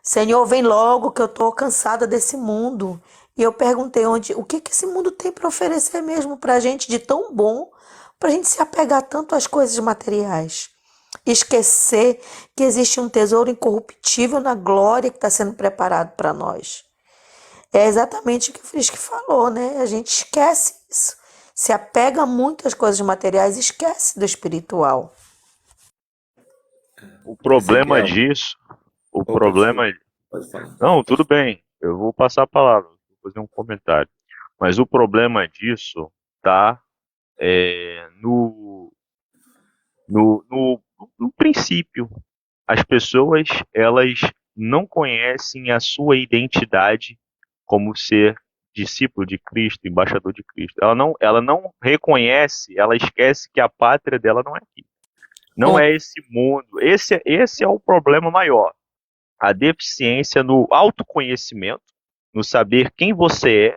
Senhor, vem logo que eu estou cansada desse mundo. E eu perguntei o que esse mundo tem para oferecer mesmo para a gente de tão bom, para a gente se apegar tanto às coisas materiais. Esquecer que existe um tesouro incorruptível na glória que está sendo preparado para nós. É exatamente o que o Frisk falou, né? A gente esquece isso. Se apega muito às coisas materiais e esquece do espiritual. O problema disso, o problema... Pode falar. Não, tudo bem, eu vou passar a palavra, vou fazer um comentário. Mas o problema disso tá no princípio. As pessoas, elas não conhecem a sua identidade como ser discípulo de Cristo, embaixador de Cristo. Ela não reconhece, ela esquece que a pátria dela não é aqui. Não é esse mundo. Esse é o problema maior. A deficiência no autoconhecimento, no saber quem você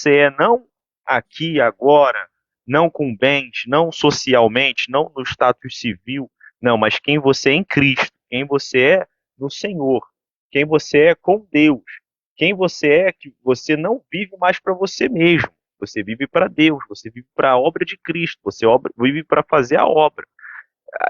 é não aqui, agora, não com bens, não socialmente, não no status civil, não, mas quem você é em Cristo, quem você é no Senhor, quem você é com Deus, quem você é que você não vive mais para você mesmo, você vive para Deus, você vive para a obra de Cristo, você vive para fazer a obra.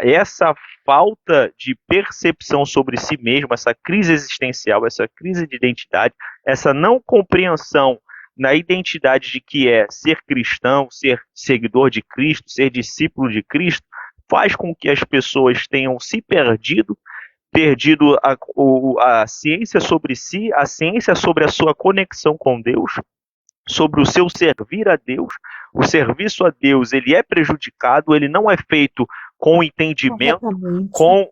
essa falta de percepção sobre si mesmo, essa crise existencial, essa crise de identidade, essa não compreensão na identidade de que é ser cristão, ser seguidor de Cristo, ser discípulo de Cristo, faz com que as pessoas tenham se perdido a ciência sobre si, a ciência sobre a sua conexão com Deus, sobre o seu servir a Deus. O serviço a Deus, ele é prejudicado, ele não é feito com entendimento, com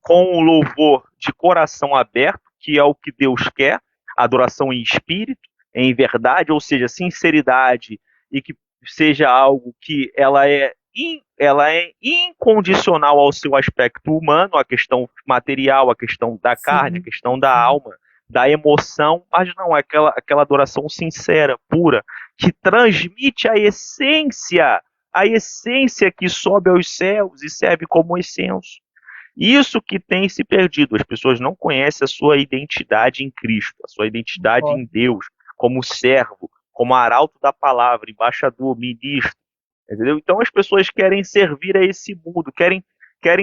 o louvor de coração aberto, que é o que Deus quer, adoração em espírito, em verdade, ou seja, sinceridade, e que seja algo que ela é incondicional ao seu aspecto humano, a questão material, a questão da carne, a questão da alma, da emoção, mas não, é aquela adoração sincera, pura, que transmite a essência que sobe aos céus e serve como incenso. Isso que tem se perdido. As pessoas não conhecem a sua identidade em Cristo, a sua identidade em Deus, como servo, como arauto da palavra, embaixador, ministro. Entendeu? Então as pessoas querem servir a esse mundo, querem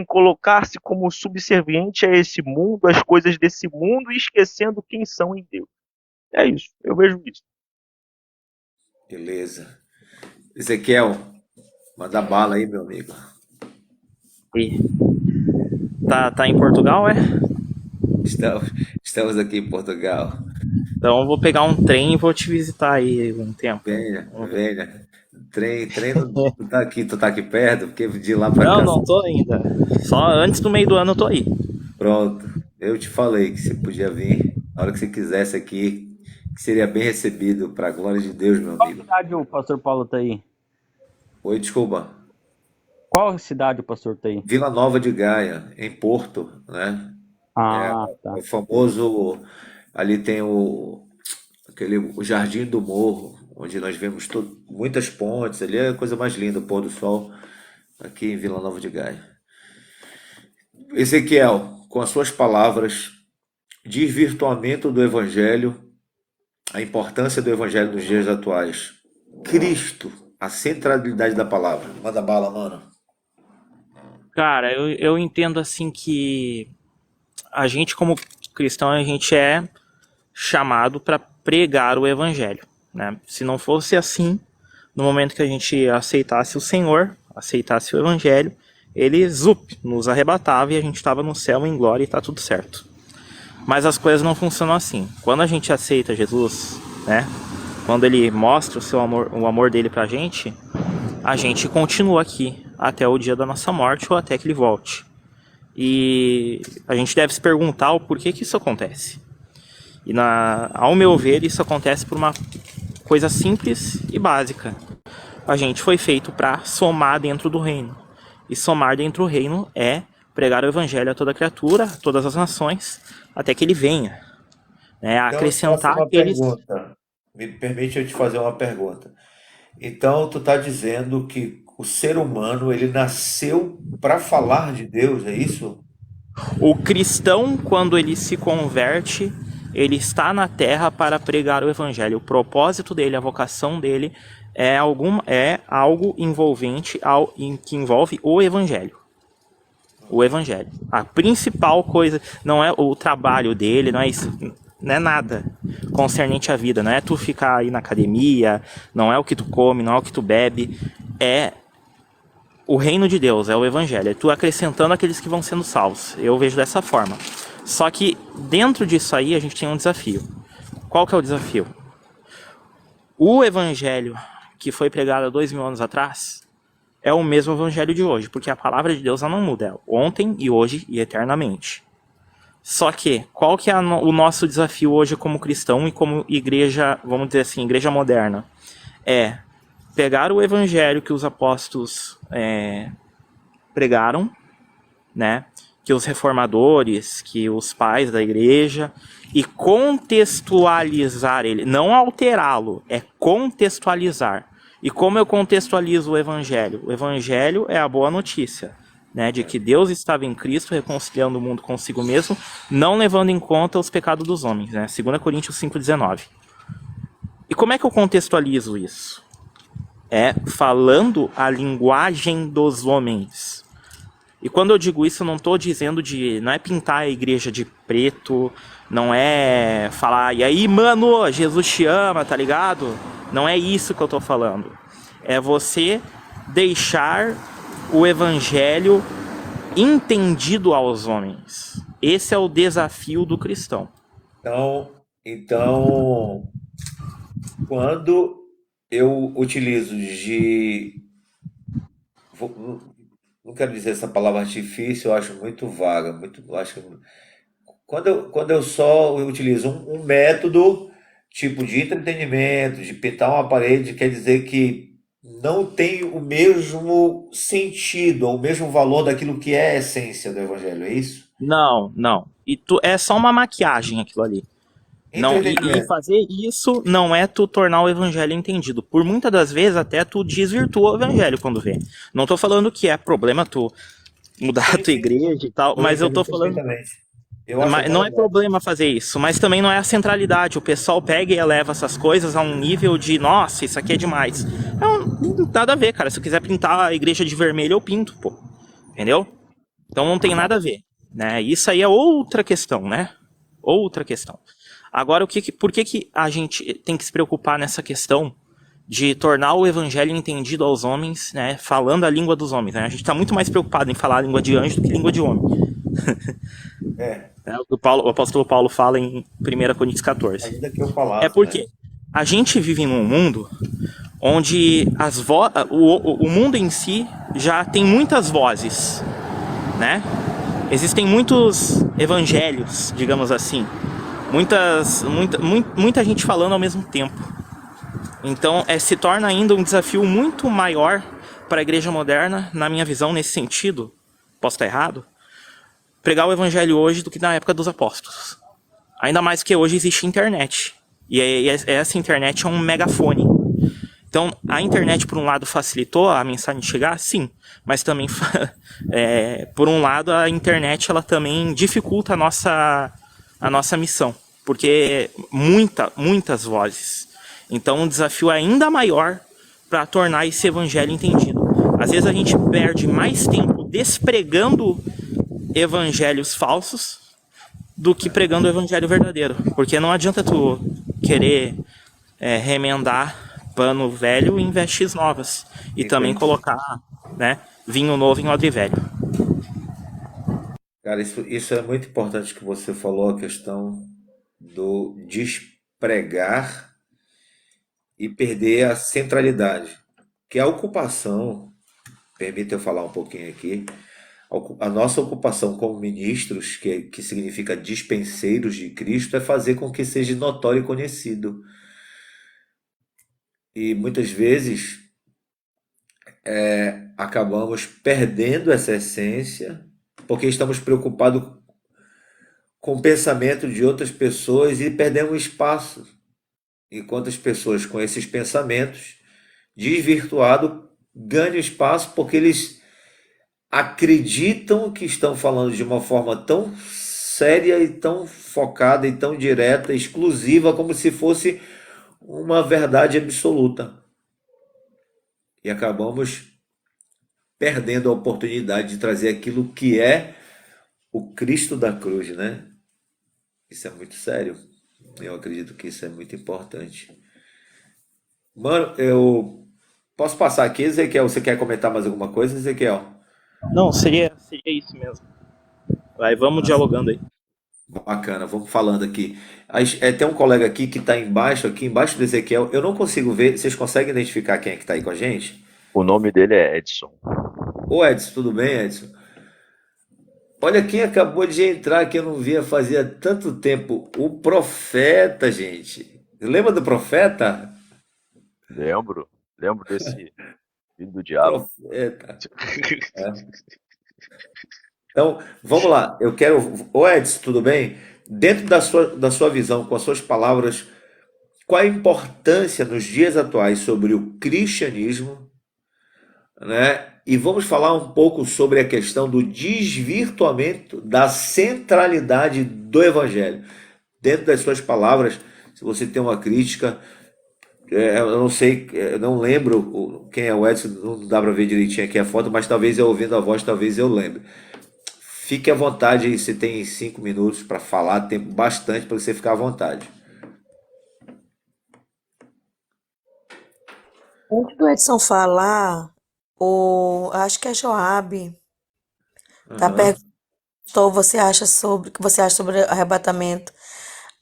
colocar-se como subserviente a esse mundo, às coisas desse mundo, e esquecendo quem são em Deus. É isso, eu vejo isso. Beleza. Ezequiel, manda bala aí, meu amigo. E tá em Portugal, é? Estamos aqui em Portugal. Então eu vou pegar um trem e vou te visitar aí um tempo. Venha. Trem, tu tá aqui perto, porque de lá pra cá. Não tô ainda. Só antes do meio do ano eu tô aí. Pronto. Eu te falei que você podia vir na hora que você quisesse aqui, que seria bem recebido, pra glória de Deus, meu Qual amigo. cidade o pastor Paulo tá aí? Oi, desculpa. Qual cidade o pastor tá aí? Vila Nova de Gaia, em Porto, né? Ah, tá. O famoso. Ali tem o Jardim do Morro, onde nós vemos muitas pontes. Ali é a coisa mais linda, o pôr do sol, aqui em Vila Nova de Gaia. Ezequiel, com as suas palavras, desvirtuamento do Evangelho, a importância do Evangelho nos dias atuais. Cristo, a centralidade da palavra. Manda bala, mano. Cara, eu entendo assim que a gente como cristão, a gente é chamado para pregar o Evangelho, né? Se não fosse assim, no momento que a gente aceitasse o Senhor, aceitasse o Evangelho, ele nos arrebatava e a gente estava no céu em glória e tá tudo certo. Mas as coisas não funcionam assim. Quando a gente aceita Jesus, né? Quando ele mostra o amor dele pra gente, a gente continua aqui até o dia da nossa morte ou até que ele volte. E a gente deve se perguntar o porquê que isso acontece. E ao meu ver, isso acontece por uma coisa simples e básica. A gente foi feito para somar dentro do reino. E somar dentro do reino é pregar o evangelho a toda criatura, a todas as nações, até que ele venha. Né? Então, Acrescentar uma aqueles... pergunta. Me permite eu te fazer uma pergunta. Então, tu está dizendo que o ser humano, ele nasceu para falar de Deus, é isso? O cristão, quando ele se converte, ele está na terra para pregar o evangelho. O propósito dele, a vocação dele é algo envolvente, que envolve o evangelho. O evangelho. A principal coisa não é o trabalho dele, não é isso, não é nada concernente à vida. Não é tu ficar aí na academia, não é o que tu come, não é o que tu bebe. É o reino de Deus, é o evangelho. É tu acrescentando aqueles que vão sendo salvos. Eu vejo dessa forma. Só que dentro disso aí a gente tem um desafio. Qual que é o desafio? O evangelho que foi pregado há 2000 anos atrás é o mesmo evangelho de hoje, porque a palavra de Deus ela não muda, ontem e hoje e eternamente. Só que, qual que é o nosso desafio hoje como cristão e como igreja, vamos dizer assim, igreja moderna? É pegar o evangelho que os apóstolos pregaram, né? Que os reformadores, que os pais da igreja, e contextualizar ele, não alterá-lo, é contextualizar. E como eu contextualizo o evangelho? O evangelho é a boa notícia, né, de que Deus estava em Cristo reconciliando o mundo consigo mesmo, não levando em conta os pecados dos homens, né? 2 Coríntios 5,19. E como é que eu contextualizo isso? É falando a linguagem dos homens. E quando eu digo isso, eu não tô dizendo não é pintar a igreja de preto, não é falar, e aí, mano, Jesus te ama, tá ligado? Não é isso que eu tô falando. É você deixar o evangelho entendido aos homens. Esse é o desafio do cristão. Então, quando eu utilizo não quero dizer essa palavra artifício, eu acho muito vaga, eu acho que quando eu só utilizo um método tipo de entretenimento, de pintar uma parede, quer dizer que não tem o mesmo sentido, ou o mesmo valor daquilo que é a essência do evangelho, é isso? Não, não. É só uma maquiagem aquilo ali. Não, e Entretenimento. fazer isso não é tu tornar o evangelho entendido. Por muitas das vezes até tu desvirtua o evangelho quando vê. Não tô falando que é problema tu mudar a Sim, tua sim, igreja e tal, eu mas eu entendo tô falando. perfeitamente. Eu acho até Não é legal. problema fazer isso, mas também não é a centralidade. O pessoal pega e eleva essas coisas a um nível de, nossa, isso aqui é demais. Não, nada a ver, cara. Se eu quiser pintar a igreja de vermelho, eu pinto, pô. Entendeu? Então não tem nada a ver, né? Isso aí é outra questão, né? Outra questão. Agora, por que a gente tem que se preocupar nessa questão de tornar o evangelho entendido aos homens, né? Falando a língua dos homens, né? A gente está muito mais preocupado em falar a língua de anjo do que língua de homem. É, É o que o apóstolo Paulo fala em 1 Coríntios 14. ainda que eu É falasse, né? porque a gente vive num mundo onde o mundo em si já tem muitas vozes, né? Existem muitos evangelhos, digamos assim. Muita gente falando ao mesmo tempo. Então se torna ainda um desafio muito maior para a igreja moderna, na minha visão, nesse sentido, posso estar errado, pregar o evangelho hoje do que na época dos apóstolos. Ainda mais que hoje existe internet. E essa internet é um megafone. Então, a internet, por um lado, facilitou a mensagem chegar? Sim. Mas também, por um lado, a internet ela também dificulta a nossa missão. Porque muitas vozes. Então, o desafio é ainda maior para tornar esse evangelho entendido. Às vezes a gente perde mais tempo despregando evangelhos falsos do que pregando o evangelho verdadeiro. Porque não adianta tu querer remendar pano velho em vestes novas. E também Entendi. colocar, né, vinho novo em odre velho. Cara, isso é muito importante que você falou, a questão do despregar e perder a centralidade, que é a ocupação, permita eu falar um pouquinho aqui, a nossa ocupação como ministros, que significa dispenseiros de Cristo, é fazer com que seja notório e conhecido. E muitas vezes acabamos perdendo essa essência porque estamos preocupados com o pensamento de outras pessoas e perdemos espaço. Enquanto as pessoas com esses pensamentos desvirtuados ganham espaço porque eles acreditam que estão falando de uma forma tão séria e tão focada e tão direta, exclusiva, como se fosse uma verdade absoluta. E acabamos perdendo a oportunidade de trazer aquilo que é o Cristo da cruz, né? Isso é muito sério. Eu acredito que isso é muito importante. Mano, eu posso passar aqui, Ezequiel? Você quer comentar mais alguma coisa, Ezequiel? Não, seria isso mesmo. Vai, vamos dialogando aí. Bacana, vamos falando aqui. Tem um colega aqui que está aqui embaixo do Ezequiel. Eu não consigo ver. Vocês conseguem identificar quem é que está aí com a gente? O nome dele é Edson. Ô Edson, tudo bem, Edson? Olha quem acabou de entrar que eu não via fazia tanto tempo. O Profeta, gente. Lembra do Profeta? Lembro desse filho do diabo. Profeta. Então, vamos lá. Eu quero. Ô Edson, tudo bem? Dentro da sua visão, com as suas palavras, qual a importância nos dias atuais sobre o cristianismo, né? E vamos falar um pouco sobre a questão do desvirtuamento da centralidade do evangelho. Dentro das suas palavras, se você tem uma crítica, eu não sei, eu não lembro quem é o Edson, não dá para ver direitinho aqui a foto, mas talvez eu ouvindo a voz, talvez eu lembre. Fique à vontade aí, você tem 5 minutos para falar, tempo bastante para você ficar à vontade. Antes do Edson falar, acho que a Joabe tá Aham. perguntou o que você acha sobre arrebatamento.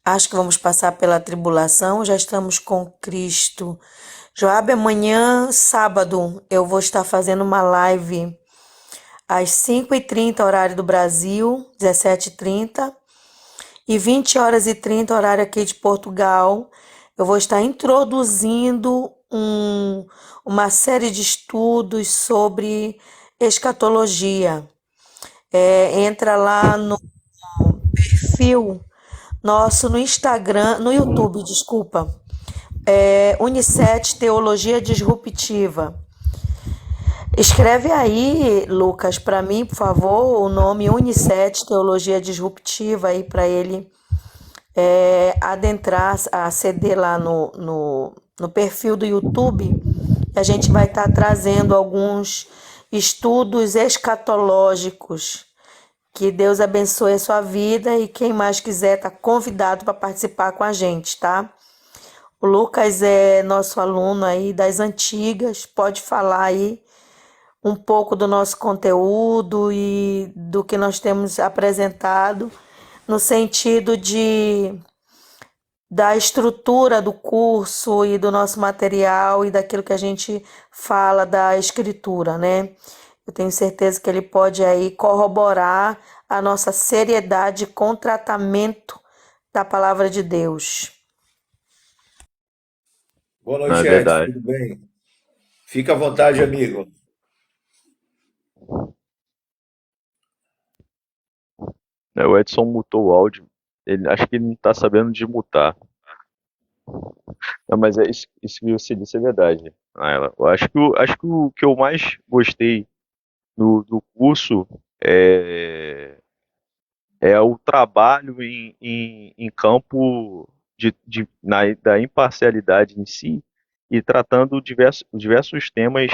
Acho que vamos passar pela tribulação, já estamos com Cristo. Joabe, amanhã, sábado, eu vou estar fazendo uma live às 5h30, horário do Brasil, 17h30, e 20h30, horário aqui de Portugal. Eu vou estar introduzindo uma série de estudos sobre escatologia. Entra lá no perfil nosso no Instagram, no YouTube, desculpa. Unicet Teologia Disruptiva. Escreve aí, Lucas, para mim, por favor, o nome Unicet Teologia Disruptiva aí para ele adentrar, aceder lá no perfil do YouTube. A gente vai estar trazendo alguns estudos escatológicos. Que Deus abençoe a sua vida e quem mais quiser está convidado para participar com a gente, tá? O Lucas é nosso aluno aí das antigas, pode falar aí um pouco do nosso conteúdo e do que nós temos apresentado no sentido da estrutura do curso e do nosso material e daquilo que a gente fala da escritura, né? Eu tenho certeza que ele pode aí corroborar a nossa seriedade com o tratamento da palavra de Deus. Boa Não é noite, Edson, verdade. tudo bem? Fica à vontade, amigo. O Edson mutou o áudio. Acho que ele não está sabendo de mutar. Não, mas é isso que você disse é verdade, Naila. Eu acho que o que eu mais gostei do curso é, é o trabalho em campo da imparcialidade em si e tratando diversos temas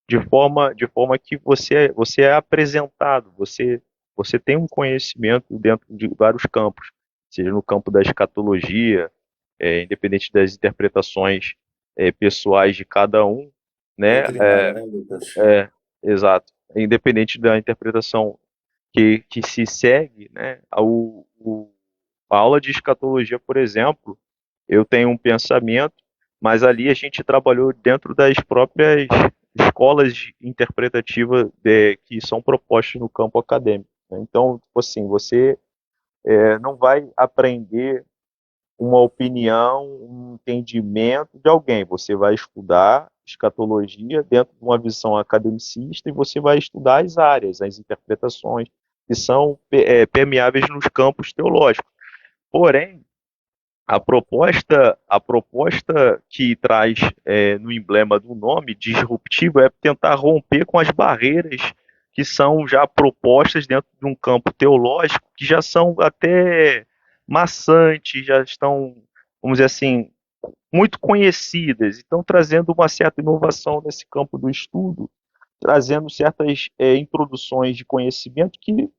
de forma que você é apresentado, você tem um conhecimento dentro de vários campos, seja no campo da escatologia, independente das interpretações pessoais de cada um, né? Doutrinária, né, Lucas? Exato. Independente da interpretação que se segue, né? A aula de escatologia, por exemplo, eu tenho um pensamento, mas ali a gente trabalhou dentro das próprias escolas interpretativas que são propostas no campo acadêmico, né? Então, tipo assim, você não vai aprender uma opinião, um entendimento de alguém. Você vai estudar escatologia dentro de uma visão academicista e você vai estudar as áreas, as interpretações que são permeáveis nos campos teológicos. Porém, a proposta que traz no emblema do nome disruptivo é tentar romper com as barreiras que são já propostas dentro de um campo teológico que já são até maçantes, já estão, vamos dizer assim, muito conhecidas. Então, trazendo uma certa inovação nesse campo do estudo, trazendo certas introduções de conhecimento que,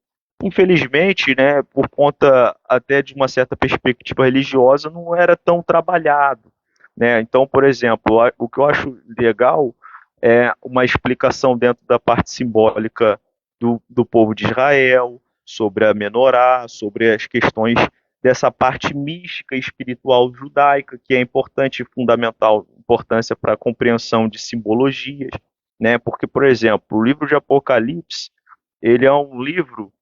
infelizmente, né, por conta até de uma certa perspectiva religiosa, não era tão trabalhado, né? Então, por exemplo, o que eu acho legal é uma explicação dentro da parte simbólica do povo de Israel, sobre a menorá, sobre as questões dessa parte mística e espiritual judaica, que é importante e fundamental importância para a compreensão de simbologias, né? Porque, por exemplo, o livro de Apocalipse, ele é um livro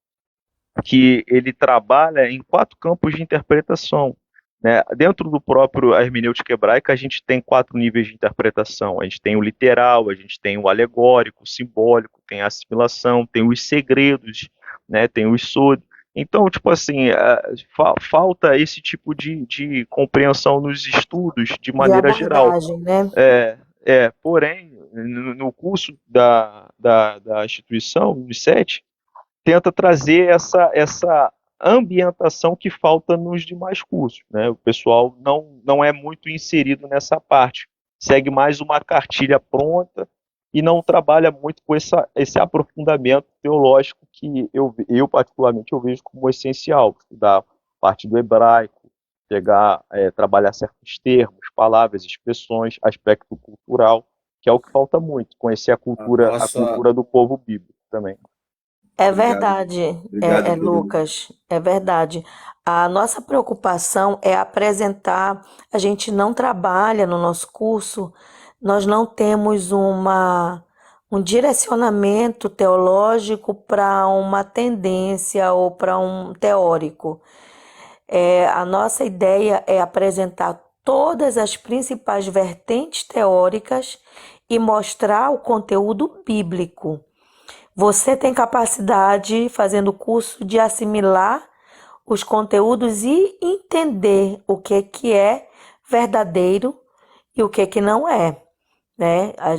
que ele trabalha em 4 campos de interpretação, né? Dentro do próprio hermenêutica hebraica, a gente tem 4 níveis de interpretação. A gente tem o literal, a gente tem o alegórico, o simbólico, tem a assimilação, tem os segredos, né? Tem o sod. Então, tipo assim, falta esse tipo de compreensão nos estudos de De maneira geral. abordagem, né? Porém, no curso da instituição, Unicet, tenta trazer ambientação que falta nos demais cursos, né? O pessoal não é muito inserido nessa parte, segue mais uma cartilha pronta e não trabalha muito com esse aprofundamento teológico que eu particularmente eu vejo como essencial, estudar parte do hebraico, trabalhar certos termos, palavras, expressões, aspecto cultural, que é o que falta muito, conhecer a A cultura do povo bíblico também. É Obrigado, verdade, obrigado, querido. Lucas, é verdade. A nossa preocupação é apresentar. A gente não trabalha no nosso curso, nós não temos um direcionamento teológico para uma tendência ou para um teórico. A nossa ideia é apresentar todas as principais vertentes teóricas e mostrar o conteúdo bíblico. Você tem capacidade, fazendo o curso, de assimilar os conteúdos e entender o que é verdadeiro e o que não é, né? A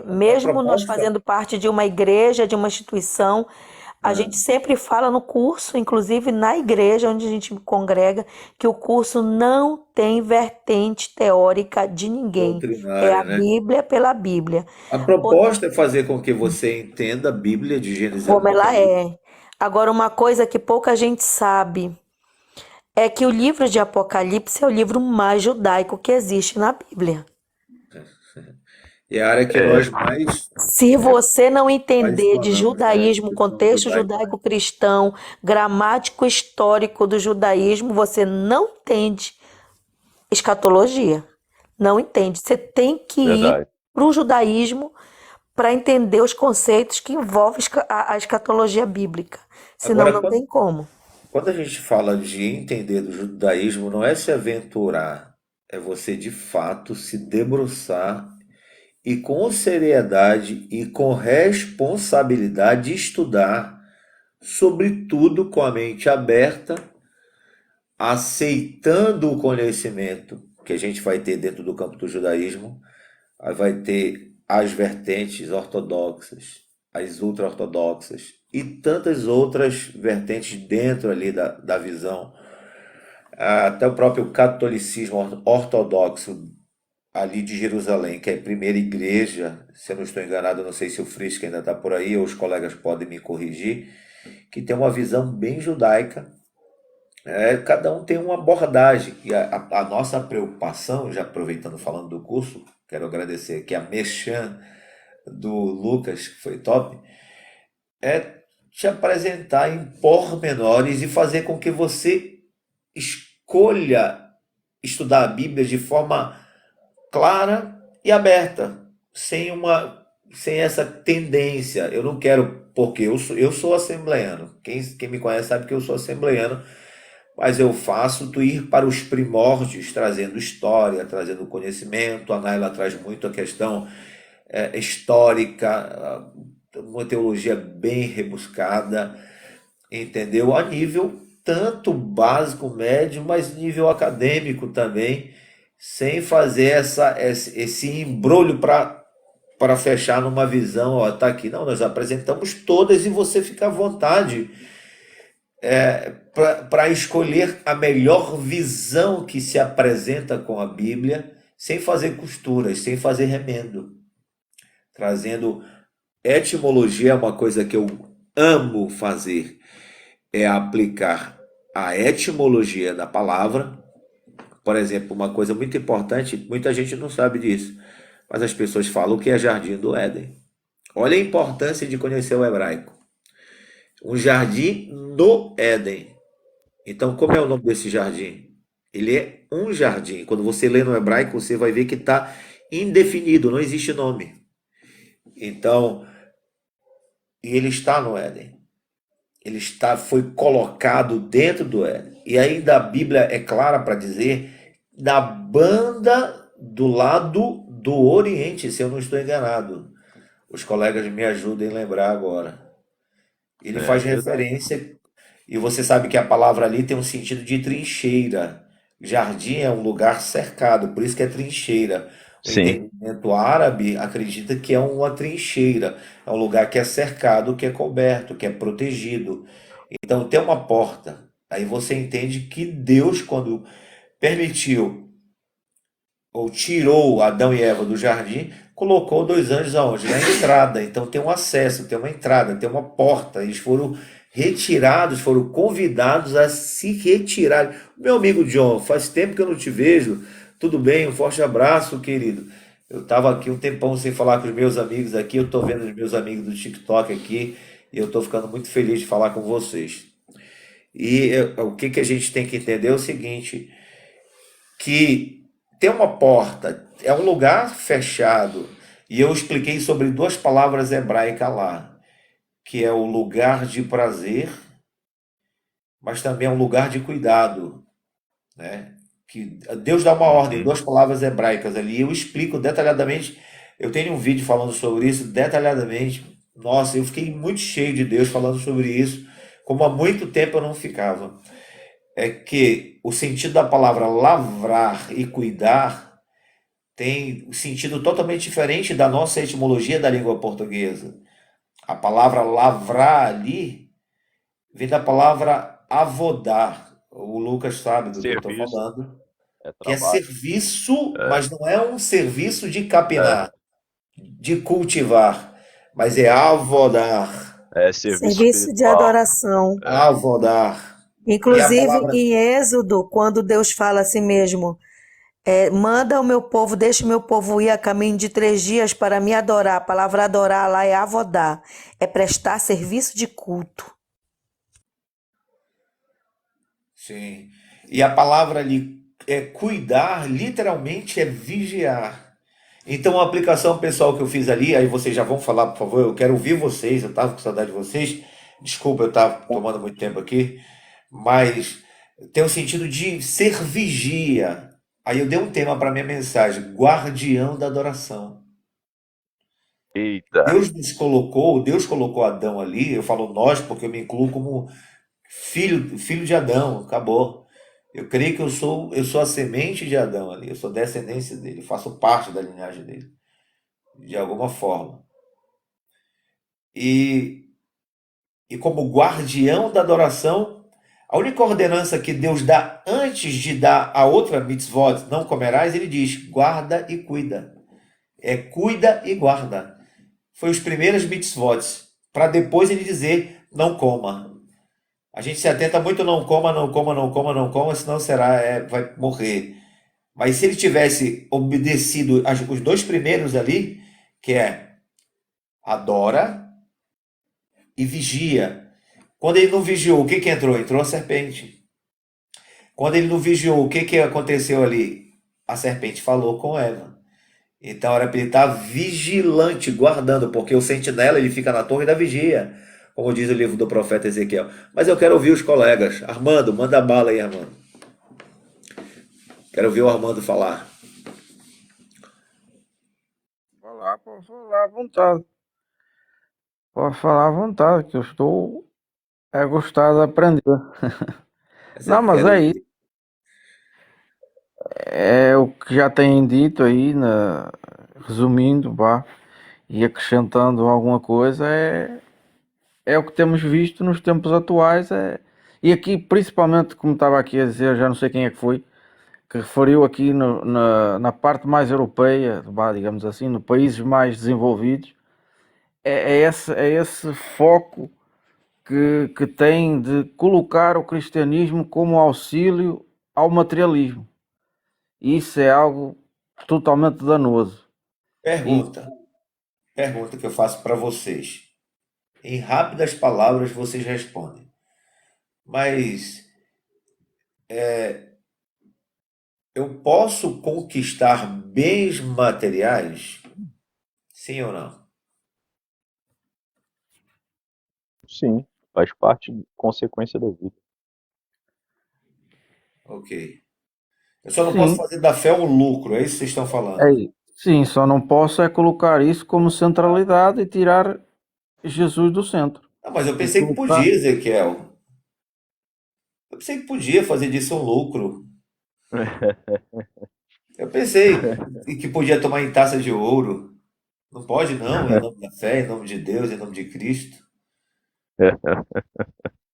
Mesmo nós proposta, fazendo parte de uma igreja, de uma instituição, a gente sempre fala no curso, inclusive na igreja onde a gente congrega, que o curso não tem vertente teórica de ninguém. É a doutrinária, né? Bíblia pela Bíblia. A proposta é fazer com que você entenda a Bíblia de Gênesis a Como ela Apocalipse. é. Agora, uma coisa que pouca gente sabe é que o livro de Apocalipse é o livro mais judaico que existe na Bíblia. E é a área que nós mais Se você não entender de exploramos, né? A judaísmo, instituição contexto judaica, né? judaico-cristão, gramático histórico do judaísmo, você não entende escatologia. Não entende. Você tem que ir Verdade. para o judaísmo para entender os conceitos que envolvem a escatologia bíblica. Senão Agora, não tem como. quando a gente fala de entender do judaísmo, não é se aventurar, é você de fato se debruçar e com seriedade e com responsabilidade estudar, sobretudo com a mente aberta, aceitando o conhecimento que a gente vai ter dentro do campo do judaísmo. Aí vai ter as vertentes ortodoxas, as ultra-ortodoxas e tantas outras vertentes dentro ali da visão. Até o próprio catolicismo ortodoxo ali de Jerusalém, que é a primeira igreja, se eu não estou enganado, eu não sei se o Frisco ainda está por aí, ou os colegas podem me corrigir, que tem uma visão bem judaica. Cada um tem uma abordagem. E a nossa preocupação, já aproveitando falando do curso, quero agradecer aqui a Mechan do Lucas, que foi top, é te apresentar em pormenores e fazer com que você escolha estudar a Bíblia de forma clara e aberta, sem essa tendência. Eu não quero, porque eu sou assembleiano. Quem me conhece sabe que eu sou assembleiano, mas eu faço tu ir para os primórdios, trazendo história, trazendo conhecimento. A Naila traz muito a questão histórica, uma teologia bem rebuscada, entendeu? A nível tanto básico, médio, mas nível acadêmico também, sem fazer esse embrulho para fechar numa visão, ó, tá aqui. Não, nós apresentamos todas e você fica à vontade para escolher a melhor visão que se apresenta com a Bíblia, sem fazer costuras, sem fazer remendo. Trazendo etimologia, é uma coisa que eu amo fazer, é aplicar a etimologia da palavra. Por exemplo, uma coisa muito importante, muita gente não sabe disso, mas as pessoas falam que é Jardim do Éden. Olha a importância de conhecer o hebraico. Um jardim no Éden. Então, como é o nome desse jardim? Ele é um jardim. Quando você lê no hebraico, você vai ver que está indefinido, não existe nome. Então, e ele está no Éden. Foi colocado dentro do Éden. E ainda a Bíblia é clara para dizer, na banda do lado do Oriente, se eu não estou enganado. Os colegas me ajudem a lembrar agora. Ele faz Verdade. referência, e você sabe que a palavra ali tem um sentido de trincheira. Jardim é um lugar cercado, por isso que é trincheira. O Sim, entendimento árabe acredita que é uma trincheira, é um lugar que é cercado, que é coberto, que é protegido. Então tem uma porta. Aí você entende que Deus, quando permitiu ou tirou Adão e Eva do jardim, colocou dois anjos aonde? Na entrada. Então tem um acesso, tem uma entrada, tem uma porta. Eles foram retirados, foram convidados a se retirarem. Meu amigo John, faz tempo que eu não te vejo. Tudo bem? Um forte abraço, querido. Eu estava aqui um tempão sem falar com os meus amigos aqui. Eu estou vendo os meus amigos do TikTok aqui e eu estou ficando muito feliz de falar com vocês. E o que que a gente tem que entender é o seguinte, que tem uma porta, é um lugar fechado. E eu expliquei sobre duas palavras hebraicas lá, que é o lugar de prazer, mas também é um lugar de cuidado, né? Que Deus dá uma ordem, Uhum. duas palavras hebraicas ali. Eu explico detalhadamente. Eu tenho um vídeo falando sobre isso detalhadamente. Nossa, eu fiquei muito cheio de Deus falando sobre isso, como há muito tempo eu não ficava. É que o sentido da palavra lavrar e cuidar tem um sentido totalmente diferente da nossa etimologia da língua portuguesa. A palavra lavrar ali vem da palavra avodar. O Lucas sabe do que eu estou Serviço, falando, é que é trabalho. serviço, É, mas não é um serviço de é, capinar, de cultivar, mas é avodar, é serviço Serviço de espiritual. adoração. É, avodar. E a Inclusive, palavra, em Êxodo, quando Deus fala assim mesmo, manda o meu povo, deixa o meu povo ir a caminho de 3 dias para me adorar. A palavra adorar lá é avodar, é prestar serviço de culto. sim. E a palavra ali é cuidar, literalmente é vigiar. Então, a aplicação pessoal que eu fiz ali, aí vocês já vão falar, por favor, eu quero ouvir vocês, eu estava com saudade de vocês. Desculpa, eu estava tomando muito tempo aqui, mas tem o sentido de ser vigia. Aí eu dei um tema para minha mensagem, guardião da adoração. eita, Deus colocou Adão ali, eu falo nós porque eu me incluo como filho de Adão, acabou. Eu creio que eu sou a semente de Adão ali, eu sou descendência dele, faço parte da linhagem dele, de alguma forma. E, e como guardião da adoração, a única ordenança que Deus dá antes de dar a outra mitzvot, não comerás, ele diz, guarda e cuida. É cuida e guarda. Foi os primeiros mitzvot, para depois ele dizer, não coma. A gente se atenta muito, não coma, não coma, não coma, não coma, senão vai morrer. Mas se ele tivesse obedecido os dois primeiros ali, que é adora e vigia. Quando ele não vigiou, o que que entrou? Entrou a serpente. Quando ele não vigiou, o que que aconteceu ali? A serpente falou com Eva. Então era para ele estar vigilante, guardando, porque o sentinela ele fica na torre da vigia, como diz o livro do profeta Ezequiel. Mas eu quero ouvir os colegas. Armando, manda bala aí, Armando. Quero ouvir o Armando falar. Falar, pode falar à vontade. Pode falar à vontade, que eu estou a gostar de aprender. Mas Não, eu mas quero é isso. ouvir. É o que já têm dito aí, resumindo, vá, e acrescentando alguma coisa, é o que temos visto nos tempos atuais. E aqui, principalmente, como estava aqui a dizer, já não sei quem é que foi, que referiu aqui na parte mais europeia, vá, digamos assim, nos países mais desenvolvidos, é esse foco que tem de colocar o cristianismo como auxílio ao materialismo. Isso é algo totalmente danoso. E Pergunta. Pergunta que eu faço para vocês. Em rápidas palavras vocês respondem. Mas eu posso conquistar bens materiais? Sim ou não? sim, faz parte, consequência da vida. Ok. Eu só não posso sim, fazer da fé um lucro, é isso que vocês estão é, falando. sim, só não posso é colocar isso como centralidade e tirar Jesus do centro. Ah, mas eu E pensei que colocar. podia, Ezequiel. Eu pensei que podia fazer disso um lucro. Eu pensei que podia tomar em taça de ouro. Não pode, não, em nome da fé, em nome de Deus, em nome de Cristo.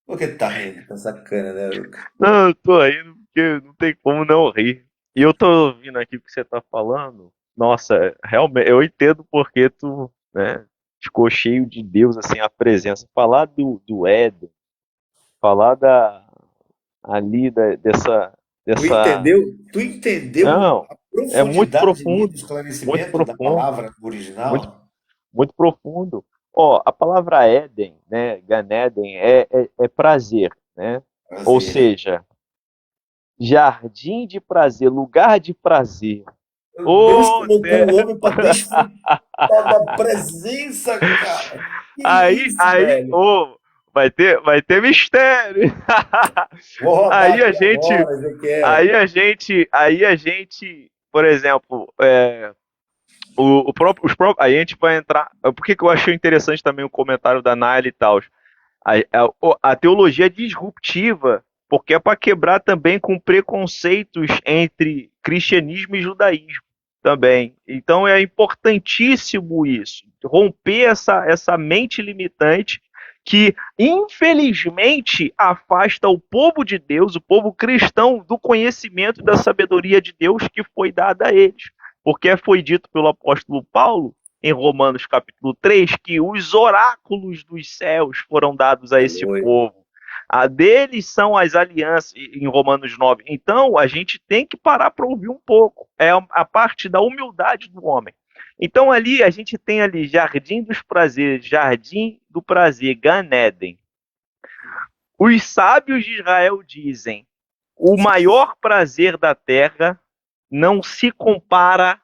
Por que tá rindo? Tá sacana, né, Luca? Não, eu tô rindo porque não tem como não rir. E eu tô ouvindo aqui o que você tá falando. Nossa, realmente, eu entendo porque tu, né, ficou cheio de Deus, assim, a presença. Falar do Éden, falar Tu dessa. entendeu? Tu entendeu Não, a é muito profundidade ali do profundo, muito esclarecimento da profundo, palavra no muito, original? muito profundo. Ó, a palavra Éden, né, Gan Eden, é prazer, né? Ou Prazer. seja, jardim de prazer, lugar de prazer. Deus Ô, colocou o homem para desfrutar da presença, cara. Que isso, velho? ô, vai ter mistério. Vou rodar Aí a aqui gente, agora, Ezequiel. aí a gente, por exemplo, a gente vai entrar. Por que que eu achei interessante também o comentário da Naila e tal? A teologia é disruptiva, porque é para quebrar também com preconceitos entre cristianismo e judaísmo também. Então é importantíssimo isso, romper essa mente limitante que, infelizmente, afasta o povo de Deus, o povo cristão, do conhecimento e da sabedoria de Deus que foi dada a eles. Porque foi dito pelo apóstolo Paulo em Romanos capítulo 3, que os oráculos dos céus foram dados a esse Aleluia. povo. A deles são as alianças, em Romanos 9. Então, a gente tem que parar para ouvir um pouco. É a parte da humildade do homem. Então, ali, a gente tem ali Jardim dos Prazeres, Jardim do Prazer, Gan Eden. Os sábios de Israel dizem, o maior prazer da terra não se compara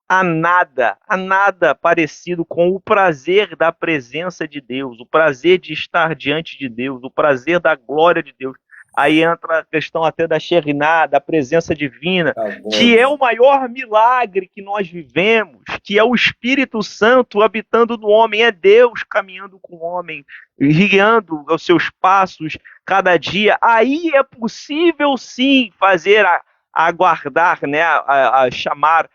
a nada parecido com o prazer da presença de Deus, o prazer de estar diante de Deus, o prazer da glória de Deus. Aí entra a questão até da Shekhinah, da presença divina, Tá que bom. é o maior milagre que nós vivemos, que é o Espírito Santo habitando no homem, é Deus caminhando com o homem, guiando os seus passos cada dia. Aí é possível sim fazer aguardar, né, a chamar,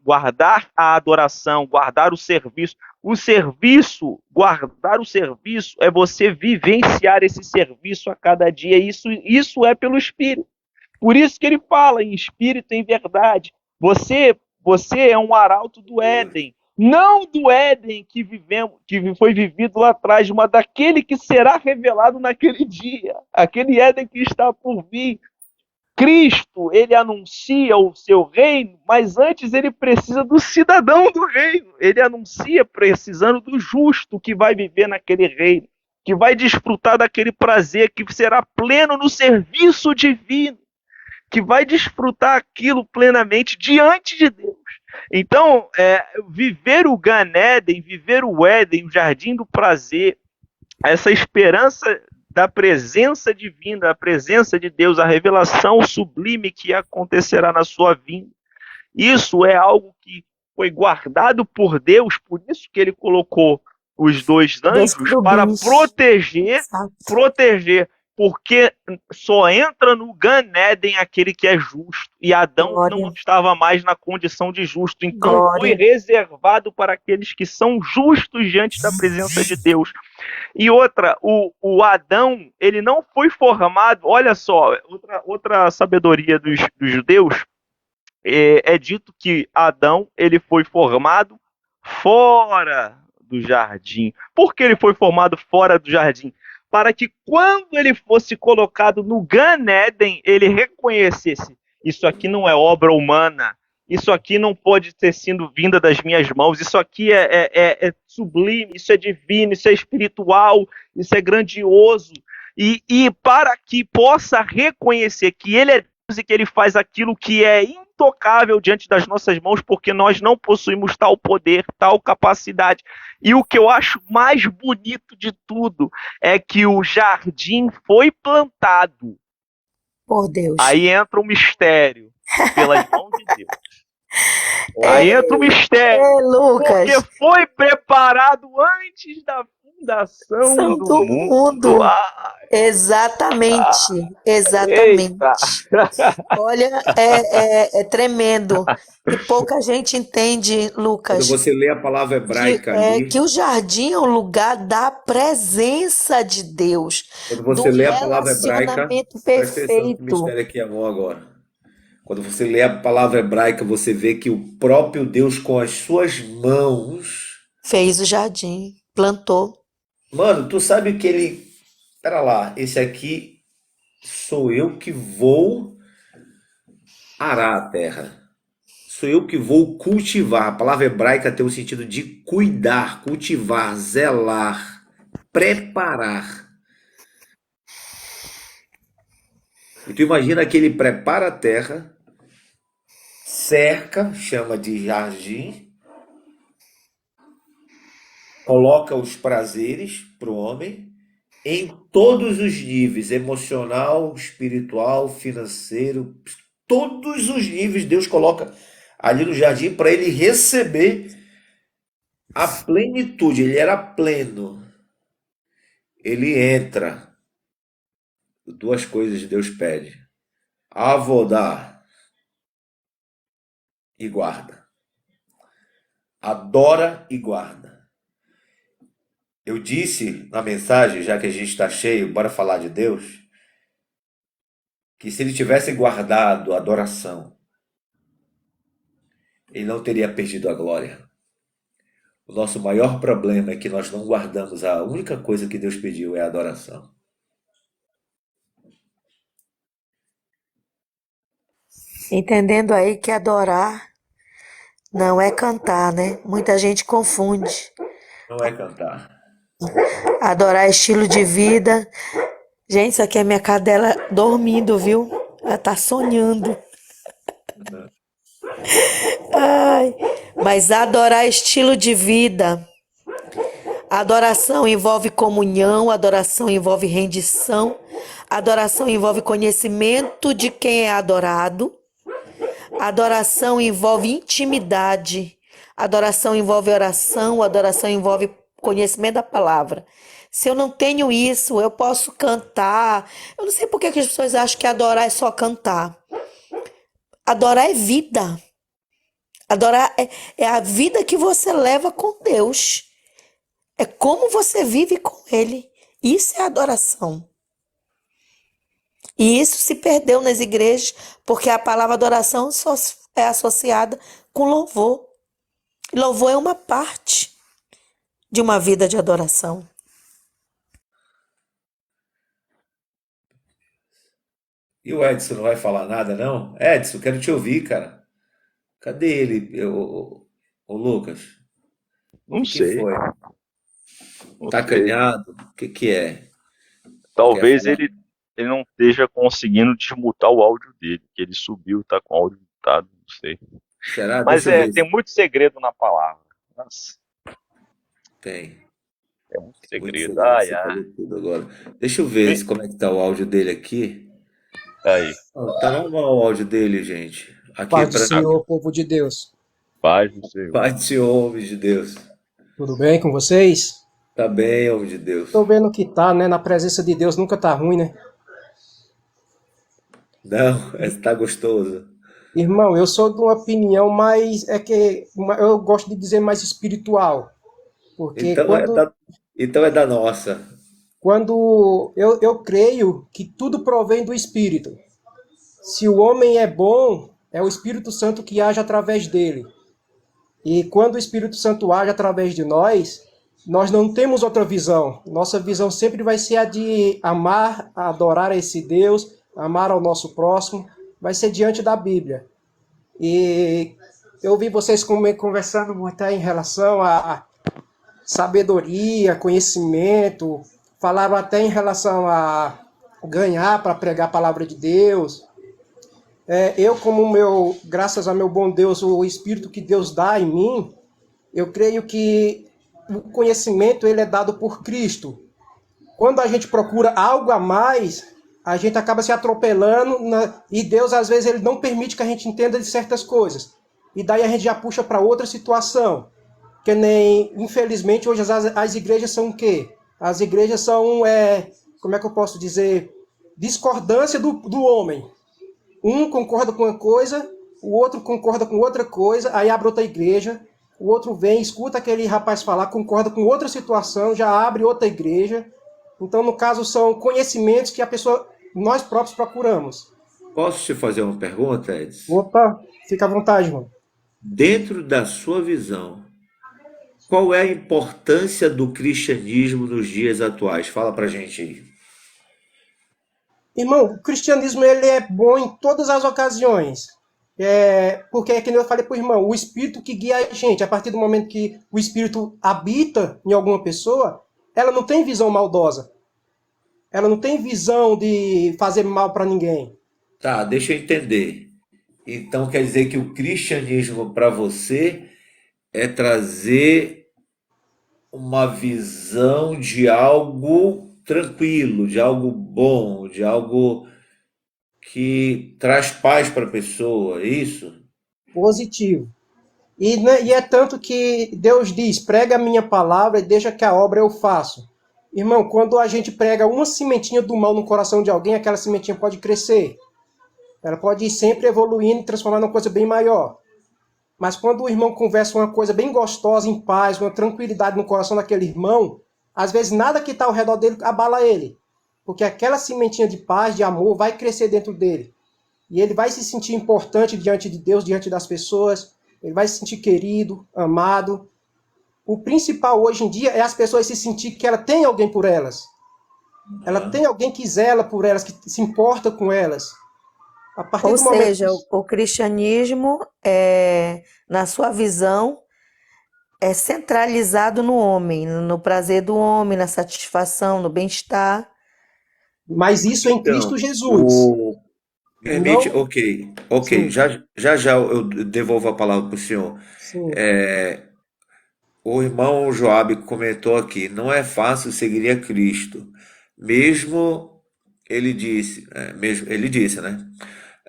guardar a adoração, guardar o serviço. O serviço, guardar o serviço, é você vivenciar esse serviço a cada dia. Isso é pelo Espírito. Por isso que ele fala em Espírito, em verdade. Você é um arauto do Éden. Não do Éden que vivemos, que foi vivido lá atrás, mas daquele que será revelado naquele dia. Aquele Éden que está por vir. Cristo, ele anuncia o seu reino, mas antes ele precisa do cidadão do reino. Ele anuncia precisando do justo que vai viver naquele reino, que vai desfrutar daquele prazer, que será pleno no serviço divino, que vai desfrutar aquilo plenamente diante de Deus. Então, viver o Gan Eden, viver o Éden, o jardim do prazer, essa esperança da presença divina, da presença de Deus, a revelação sublime que acontecerá na sua vinda. Isso é algo que foi guardado por Deus, por isso que ele colocou os dois Dois anjos para querubins. Exato. proteger, porque só entra no Gan Eden aquele que é justo, e Adão não Glória, estava mais na condição de justo, então foi glória. reservado para aqueles que são justos diante da presença de Deus. E outra, o Adão, ele não foi formado, olha só, outra sabedoria dos judeus, é dito que Adão, ele foi formado fora do jardim. Por que ele foi formado fora do jardim? Para que quando ele fosse colocado no Gan Eden, ele reconhecesse, isso aqui não é obra humana, isso aqui não pode ter sido vinda das minhas mãos, isso aqui é sublime, isso é divino, isso é espiritual, isso é grandioso. E para que possa reconhecer que ele é Deus e que ele faz aquilo que é intocável diante das nossas mãos, porque nós não possuímos tal poder, tal capacidade. E o que eu acho mais bonito de tudo é que o jardim foi plantado. Por Deus. Aí entra o mistério, pelas mãos de Deus. Aí entra o mistério, Lucas. porque foi preparado antes da fundação São do do mundo. mundo. Exatamente, exatamente. Eita! Olha, é tremendo. E pouca gente entende, Quando Lucas, você lê a palavra hebraica ali, que o jardim é um lugar da presença de Deus, quando do você lê a palavra hebraica, relacionamento presta atenção que perfeito. mistério aqui é bom agora. Quando você lê a palavra hebraica, você vê que o próprio Deus com as suas mãos. Fez o jardim, plantou. Mano, tu sabe que ele. Pera lá, esse aqui sou eu que vou arar a terra. Sou eu que vou cultivar. A palavra hebraica tem o sentido de cuidar, cultivar, zelar, preparar. E tu imagina que ele prepara a terra, cerca, chama de jardim, coloca os prazeres para o homem em todos os níveis, emocional, espiritual, financeiro, todos os níveis Deus coloca ali no jardim para ele receber a plenitude. Ele era pleno. Ele entra. Duas coisas Deus pede: avodar e guarda. Adora e guarda. Eu disse na mensagem, já que a gente está cheio, bora falar de Deus, que se ele tivesse guardado a adoração, ele não teria perdido a glória. O nosso maior problema é que nós não guardamos a única coisa que Deus pediu, é a adoração. Entendendo aí que adorar não é cantar, né? Muita gente confunde. Não é cantar. Adorar é estilo de vida. Gente, isso aqui é minha cadela dormindo, viu? Ela tá sonhando. Ai, mas adorar é estilo de vida. Adoração envolve comunhão, adoração envolve rendição, adoração envolve conhecimento de quem é adorado, adoração envolve intimidade, adoração envolve oração, adoração envolve conhecimento da palavra. Se eu não tenho isso, eu posso cantar. Eu não sei por que as pessoas acham que adorar é só cantar. Adorar é vida. Adorar é a vida que você leva com Deus. É como você vive com Ele. Isso é adoração. E isso se perdeu nas igrejas, porque a palavra adoração só é associada com louvor. E louvor é uma parte de uma vida de adoração. E o Edson não vai falar nada, não? Edson, quero te ouvir, cara. Cadê ele, o Lucas? Não O que sei. foi? Não Tá sei. acanhado? O que é? Talvez Quer falar? ele não esteja conseguindo desmutar o áudio dele, que ele subiu, tá com o áudio mutado, não sei. Será? Mas Deixa eu ver. tem muito segredo na palavra. Nossa, Tem. é muito Muito segredo. segredo, Ai, você ai. falou tudo agora. Deixa eu ver como é que tá o áudio dele aqui. Aí, Tá normal o áudio dele, gente. Aqui Paz do pra Senhor, povo de Deus. paz do Senhor. Pai do Senhor, homem de Deus. Tudo bem com vocês? Tá bem, homem de Deus. Tô vendo que tá, né? Na presença de Deus nunca tá ruim, né? Não, tá gostoso. Irmão, eu sou de uma opinião mais, eu gosto de dizer mais espiritual. Porque Então é da nossa. quando eu creio que tudo provém do Espírito. Se o homem é bom, é o Espírito Santo que age através dele. E quando o Espírito Santo age através de nós não temos outra visão. Nossa visão sempre vai ser a de amar, adorar esse Deus, amar ao nosso próximo, vai ser diante da Bíblia. E eu ouvi vocês conversando muito em relação a sabedoria, conhecimento, falaram até em relação a ganhar para pregar a palavra de Deus. Eu, graças a meu bom Deus, o Espírito que Deus dá em mim, eu creio que o conhecimento ele é dado por Cristo. Quando a gente procura algo a mais, a gente acaba se atropelando e Deus, às vezes, ele não permite que a gente entenda de certas coisas. E daí a gente já puxa para outra situação. Que nem, infelizmente, hoje as igrejas são o quê? As igrejas são, como é que eu posso dizer, discordância do homem. Um concorda com uma coisa, o outro concorda com outra coisa, aí abre outra igreja, o outro vem, escuta aquele rapaz falar, concorda com outra situação, já abre outra igreja. Então, no caso, são conhecimentos que nós próprios procuramos. Posso te fazer uma pergunta, Edson? Opa, fica à vontade, irmão. Dentro da sua visão, qual é a importância do cristianismo nos dias atuais? Fala pra gente aí. Irmão, o cristianismo ele é bom em todas as ocasiões. Porque é que eu falei para o irmão, o Espírito que guia a gente, a partir do momento que o Espírito habita em alguma pessoa, ela não tem visão maldosa. Ela não tem visão de fazer mal para ninguém. Tá, deixa eu entender. Então quer dizer que o cristianismo para você é trazer uma visão de algo tranquilo, de algo bom, de algo que traz paz para a pessoa, é isso? Positivo. E é tanto que Deus diz, prega a minha palavra e deixa que a obra eu faço. Irmão, quando a gente prega uma sementinha do mal no coração de alguém, aquela sementinha pode crescer. Ela pode ir sempre evoluindo e transformar numa coisa bem maior. Mas quando o irmão conversa uma coisa bem gostosa, em paz, uma tranquilidade no coração daquele irmão, às vezes nada que está ao redor dele abala ele. Porque aquela sementinha de paz, de amor, vai crescer dentro dele. E ele vai se sentir importante diante de Deus, diante das pessoas. Ele vai se sentir querido, amado. O principal hoje em dia é as pessoas se sentir que ela tem alguém por elas. Ela tem alguém que zela por elas, que se importa com elas. A partir Ou do momento seja, o cristianismo, na sua visão, é centralizado no homem, no prazer do homem, na satisfação, no bem-estar. Mas isso em Cristo Então, Jesus. permite, Não, ok, sim, já eu devolvo a palavra para o senhor. sim. O irmão Joabe comentou aqui, não é fácil seguir a Cristo, mesmo ele disse, né?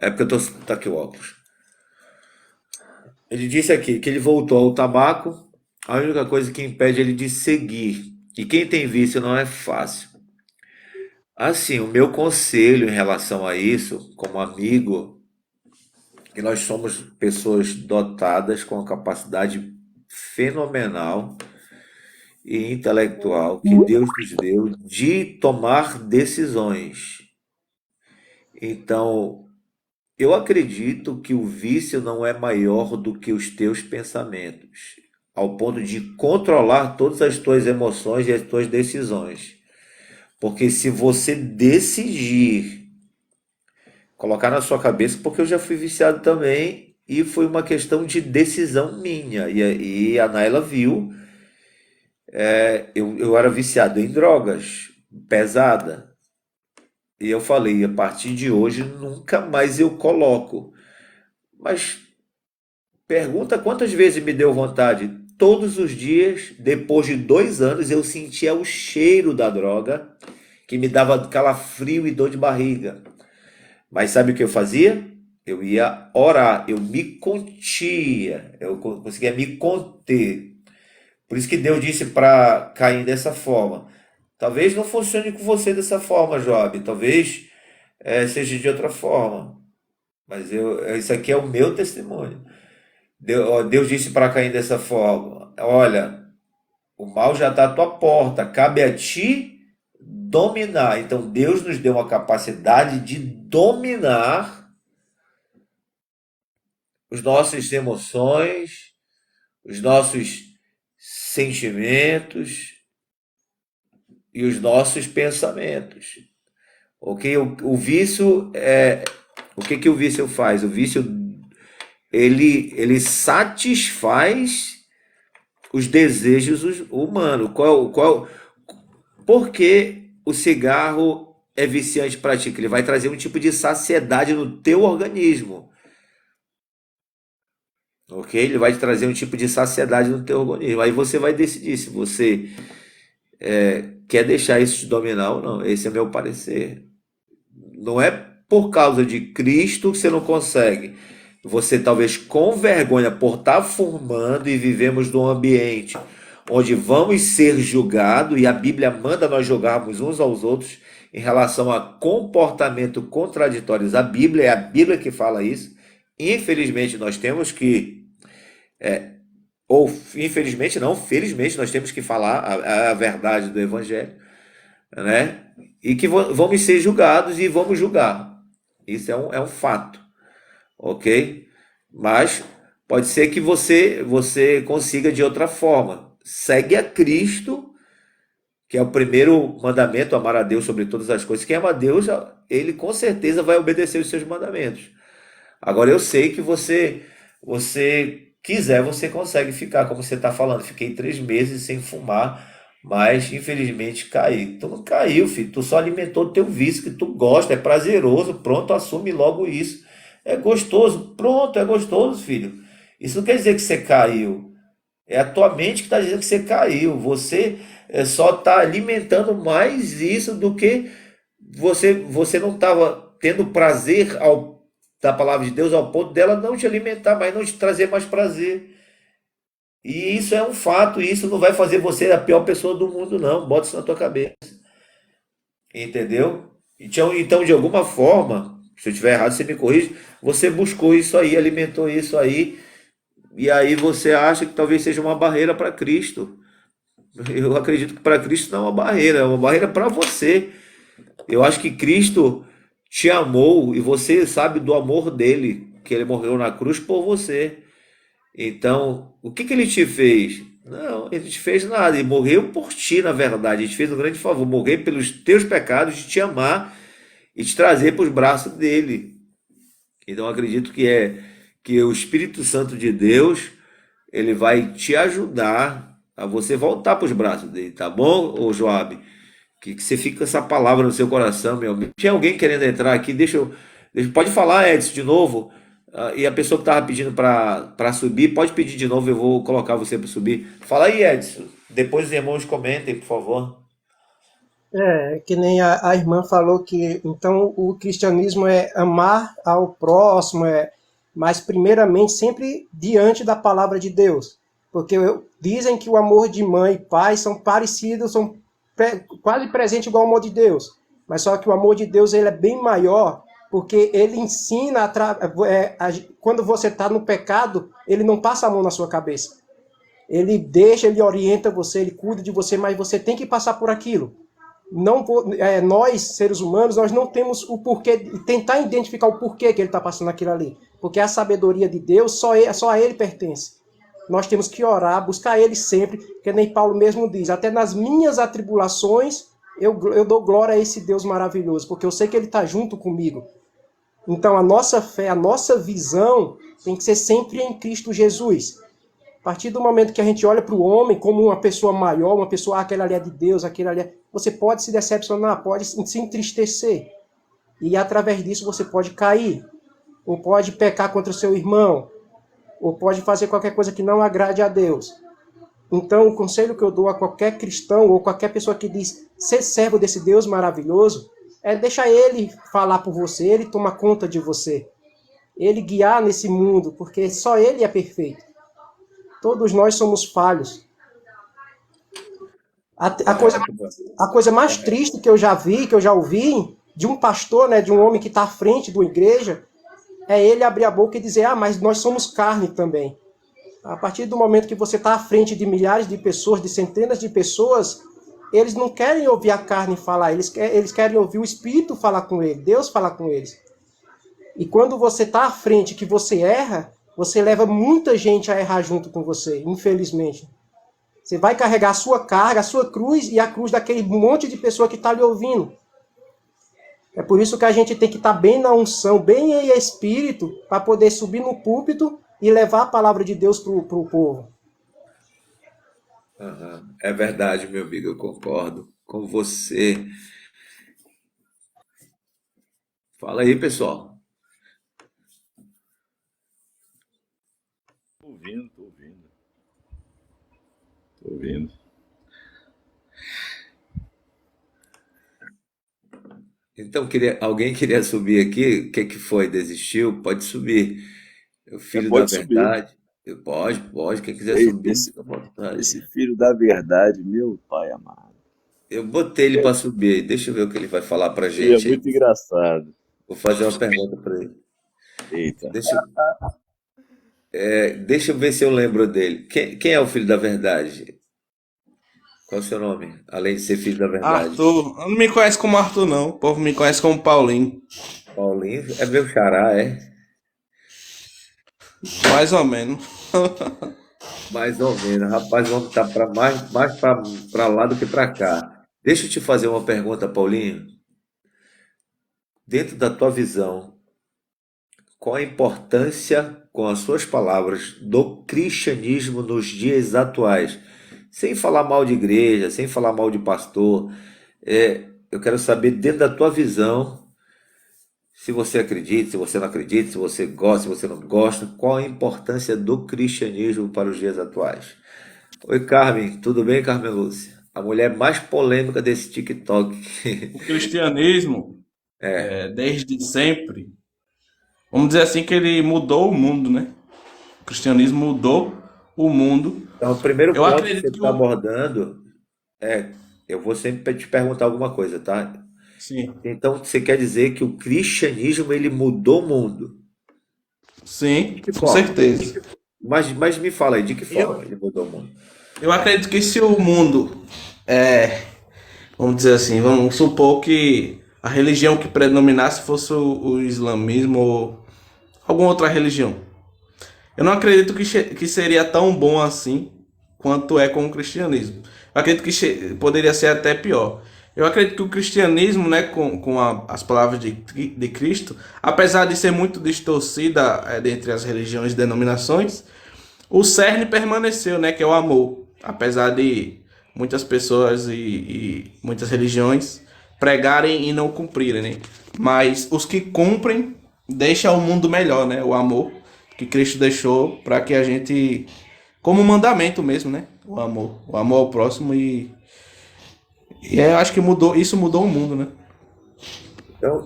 É porque tá aqui o óculos. Ele disse aqui que ele voltou ao tabaco, a única coisa que impede ele de seguir. E quem tem vício não é fácil. Assim, o meu conselho em relação a isso, como amigo, que nós somos pessoas dotadas com a capacidade fenomenal e intelectual que Deus nos deu de tomar decisões. Então, eu acredito que o vício não é maior do que os teus pensamentos, ao ponto de controlar todas as tuas emoções e as tuas decisões. Porque se você decidir colocar na sua cabeça, porque eu já fui viciado também e foi uma questão de decisão minha. E a Naila viu, eu era viciado em drogas, pesada. E eu falei, a partir de hoje nunca mais eu coloco. Mas pergunta quantas vezes me deu vontade. Todos os dias, depois de 2 anos, eu sentia o cheiro da droga, que me dava calafrio e dor de barriga. Mas sabe o que eu fazia? Eu ia orar, eu me contia, eu conseguia me conter. Por isso que Deus disse para Caim dessa forma. Talvez não funcione com você dessa forma, Job. Talvez seja de outra forma. Mas isso aqui é o meu testemunho. Deus disse para Caim dessa forma: olha, o mal já está à tua porta, cabe a ti dominar. Então Deus nos deu uma capacidade de dominar as nossas emoções, os nossos sentimentos e os nossos pensamentos. Ok? O vício o que o vício faz? O vício ele satisfaz os desejos humanos. Por que o cigarro é viciante para ti? Ele vai trazer um tipo de saciedade no teu organismo. Ok? Ele vai trazer um tipo de saciedade no teu organismo. Aí você vai decidir se você quer deixar isso te dominar ou não. Esse é meu parecer. Não é por causa de Cristo que você não consegue. você talvez com vergonha por estar fumando e vivemos num ambiente onde vamos ser julgados e a Bíblia manda nós julgarmos uns aos outros em relação a comportamento contraditórios. A Bíblia é a Bíblia que fala isso. Infelizmente nós temos que, ou infelizmente não, felizmente nós temos que falar a verdade do Evangelho, né? E que vamos ser julgados e vamos julgar. Isso é um fato, ok? Mas pode ser que você consiga de outra forma. Segue a Cristo, que é o primeiro mandamento, amar a Deus sobre todas as coisas. Quem ama a Deus, ele com certeza vai obedecer os seus mandamentos. Agora eu sei que você quiser, você consegue ficar, como você está falando. Fiquei 3 meses sem fumar, mas infelizmente caí. Tu não caiu, filho. Tu só alimentou o teu vício que tu gosta, é prazeroso. Pronto, assume logo isso. É gostoso, pronto, é gostoso, filho. Isso não quer dizer que você caiu. É a tua mente que está dizendo que você caiu. Você só está alimentando mais isso do que você não estava tendo prazer da palavra de Deus ao ponto dela não te alimentar, mas não te trazer mais prazer. E isso é um fato, e isso não vai fazer você a pior pessoa do mundo, não. Bota isso na tua cabeça. Entendeu? Então, de alguma forma, se eu estiver errado, você me corrige, você buscou isso aí, alimentou isso aí, e aí você acha que talvez seja uma barreira para Cristo. Eu acredito que para Cristo não é uma barreira para você. Eu acho que Cristo te amou e você sabe do amor dele, que ele morreu na cruz por você. Então, o que ele te fez? Não, ele te fez nada, ele morreu por ti, na verdade. Ele te fez um grande favor, morrer pelos teus pecados, de te amar e te trazer para os braços dele. Então, eu acredito que o Espírito Santo de Deus, ele vai te ajudar a você voltar para os braços dele, tá bom, ô Joab? Que você fica com essa palavra no seu coração, meu amigo. Tinha alguém querendo entrar aqui, pode falar, Edson, de novo. E a pessoa que estava pedindo para subir, pode pedir de novo, eu vou colocar você para subir. Fala aí, Edson. Depois os irmãos comentem, por favor. Que nem a irmã falou que então o cristianismo é amar ao próximo, mas primeiramente sempre diante da palavra de Deus. Porque dizem que o amor de mãe e pai são parecidos, são quase presentes igual ao amor de Deus. Mas só que o amor de Deus ele é bem maior, porque ele ensina, quando você está no pecado, ele não passa a mão na sua cabeça. Ele orienta você, ele cuida de você, mas você tem que passar por aquilo. Não, nós, seres humanos, nós não temos o porquê, tentar identificar o porquê que ele está passando aquilo ali. Porque a sabedoria de Deus só a ele pertence. Nós temos que orar, buscar ele sempre, que nem Paulo mesmo diz, até nas minhas atribulações, eu dou glória a esse Deus maravilhoso, porque eu sei que ele está junto comigo. Então a nossa fé, a nossa visão tem que ser sempre em Cristo Jesus. A partir do momento que a gente olha para o homem como uma pessoa maior, uma pessoa, aquele ali é de Deus, aquele ali é... Você pode se decepcionar, pode se entristecer. E através disso você pode cair. Ou pode pecar contra o seu irmão. Ou pode fazer qualquer coisa que não agrade a Deus. Então o conselho que eu dou a qualquer cristão ou qualquer pessoa que diz ser servo desse Deus maravilhoso é deixar ele falar por você, ele tomar conta de você. Ele guiar nesse mundo, porque só ele é perfeito. Todos nós somos falhos. A coisa mais triste que eu já vi, que eu já ouvi, de um pastor, né, de um homem que está à frente de uma igreja, é ele abrir a boca e dizer, mas nós somos carne também. A partir do momento que você está à frente de milhares de pessoas, de centenas de pessoas, eles não querem ouvir a carne falar, eles querem ouvir o Espírito falar com ele, Deus falar com eles. E quando você está à frente, que você erra, você leva muita gente a errar junto com você, infelizmente. Você vai carregar a sua carga, a sua cruz e a cruz daquele monte de pessoa que está lhe ouvindo. É por isso que a gente tem que estar bem na unção, bem em espírito, para poder subir no púlpito e levar a palavra de Deus para o povo. É verdade, meu amigo, eu concordo com você. Fala aí, pessoal. Tô ouvindo. Então, alguém queria subir aqui? O que foi? Desistiu? Pode subir. O Já filho da pode subir. verdade. Pode. Quem quiser Eita, subir, esse, fica à vontade. esse filho da verdade, meu pai amado. Eu botei ele para subir aí. Deixa eu ver o que ele vai falar pra Ele é gente aí. muito engraçado. Vou fazer uma pergunta para ele. Eita. Deixa eu ver se eu lembro dele. Quem é o filho da verdade? Qual é o seu nome? Além de ser filho da verdade. Arthur, não me conhece como Arthur, não. O povo me conhece como Paulinho. Paulinho é meu xará, é? Mais ou menos. Mais ou menos. Rapaz, vamos estar mais para lá do que para cá. Deixa eu te fazer uma pergunta, Paulinho. Dentro da tua visão, qual a importância, com as suas palavras, do cristianismo nos dias atuais? Sem falar mal de igreja, sem falar mal de pastor. Eu quero saber, dentro da tua visão, se você acredita, se você não acredita, se você gosta, se você não gosta, qual a importância do cristianismo para os dias atuais? Oi, Carmen, tudo bem, Carmen Lúcia? A mulher mais polêmica desse TikTok. O cristianismo, desde sempre, vamos dizer assim que ele mudou o mundo, né? O cristianismo mudou o mundo. Então, o primeiro Eu ponto que você acredito que está abordando eu vou sempre te perguntar alguma coisa, tá? Sim, Então, você quer dizer que o cristianismo ele mudou o mundo? sim, De que com forma? certeza. Mas me fala aí, de que Eu, forma ele mudou o mundo? eu acredito que se o mundo vamos dizer assim, vamos supor que a religião que predominasse fosse o islamismo ou alguma outra religião. Eu não acredito que seria tão bom assim quanto é com o cristianismo. Eu acredito que poderia ser até pior. Eu acredito que o cristianismo, né, com as palavras de Cristo, apesar de ser muito distorcida dentre as religiões e denominações, o cerne permaneceu, né, que é o amor. Apesar de muitas pessoas e muitas religiões pregarem e não cumprirem, né? Mas os que cumprem deixam o mundo melhor, né? O amor que Cristo deixou para que a gente, como mandamento mesmo, né? O amor ao próximo eu acho que isso mudou o mundo, né?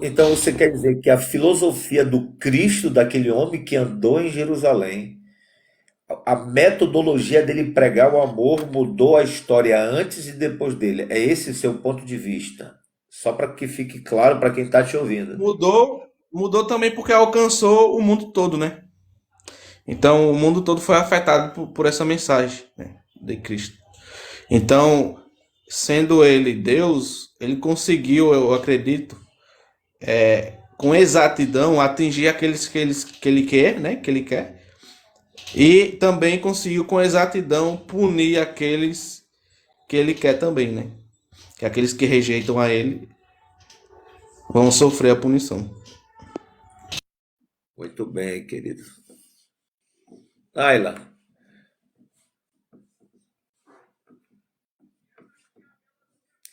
Então você quer dizer que a filosofia do Cristo, daquele homem que andou em Jerusalém, a metodologia dele pregar o amor mudou a história antes e depois dele. É esse o seu ponto de vista? Só para que fique claro para quem está te ouvindo. Mudou também porque alcançou o mundo todo, né? Então o mundo todo foi afetado por essa mensagem, né, de Cristo. Então, sendo ele Deus, ele conseguiu, eu acredito, com exatidão atingir aqueles que ele quer, né? Que ele quer. E também conseguiu com exatidão punir aqueles que ele quer também, né? Que aqueles que rejeitam a ele vão sofrer a punição. Muito bem, querido. Ayla,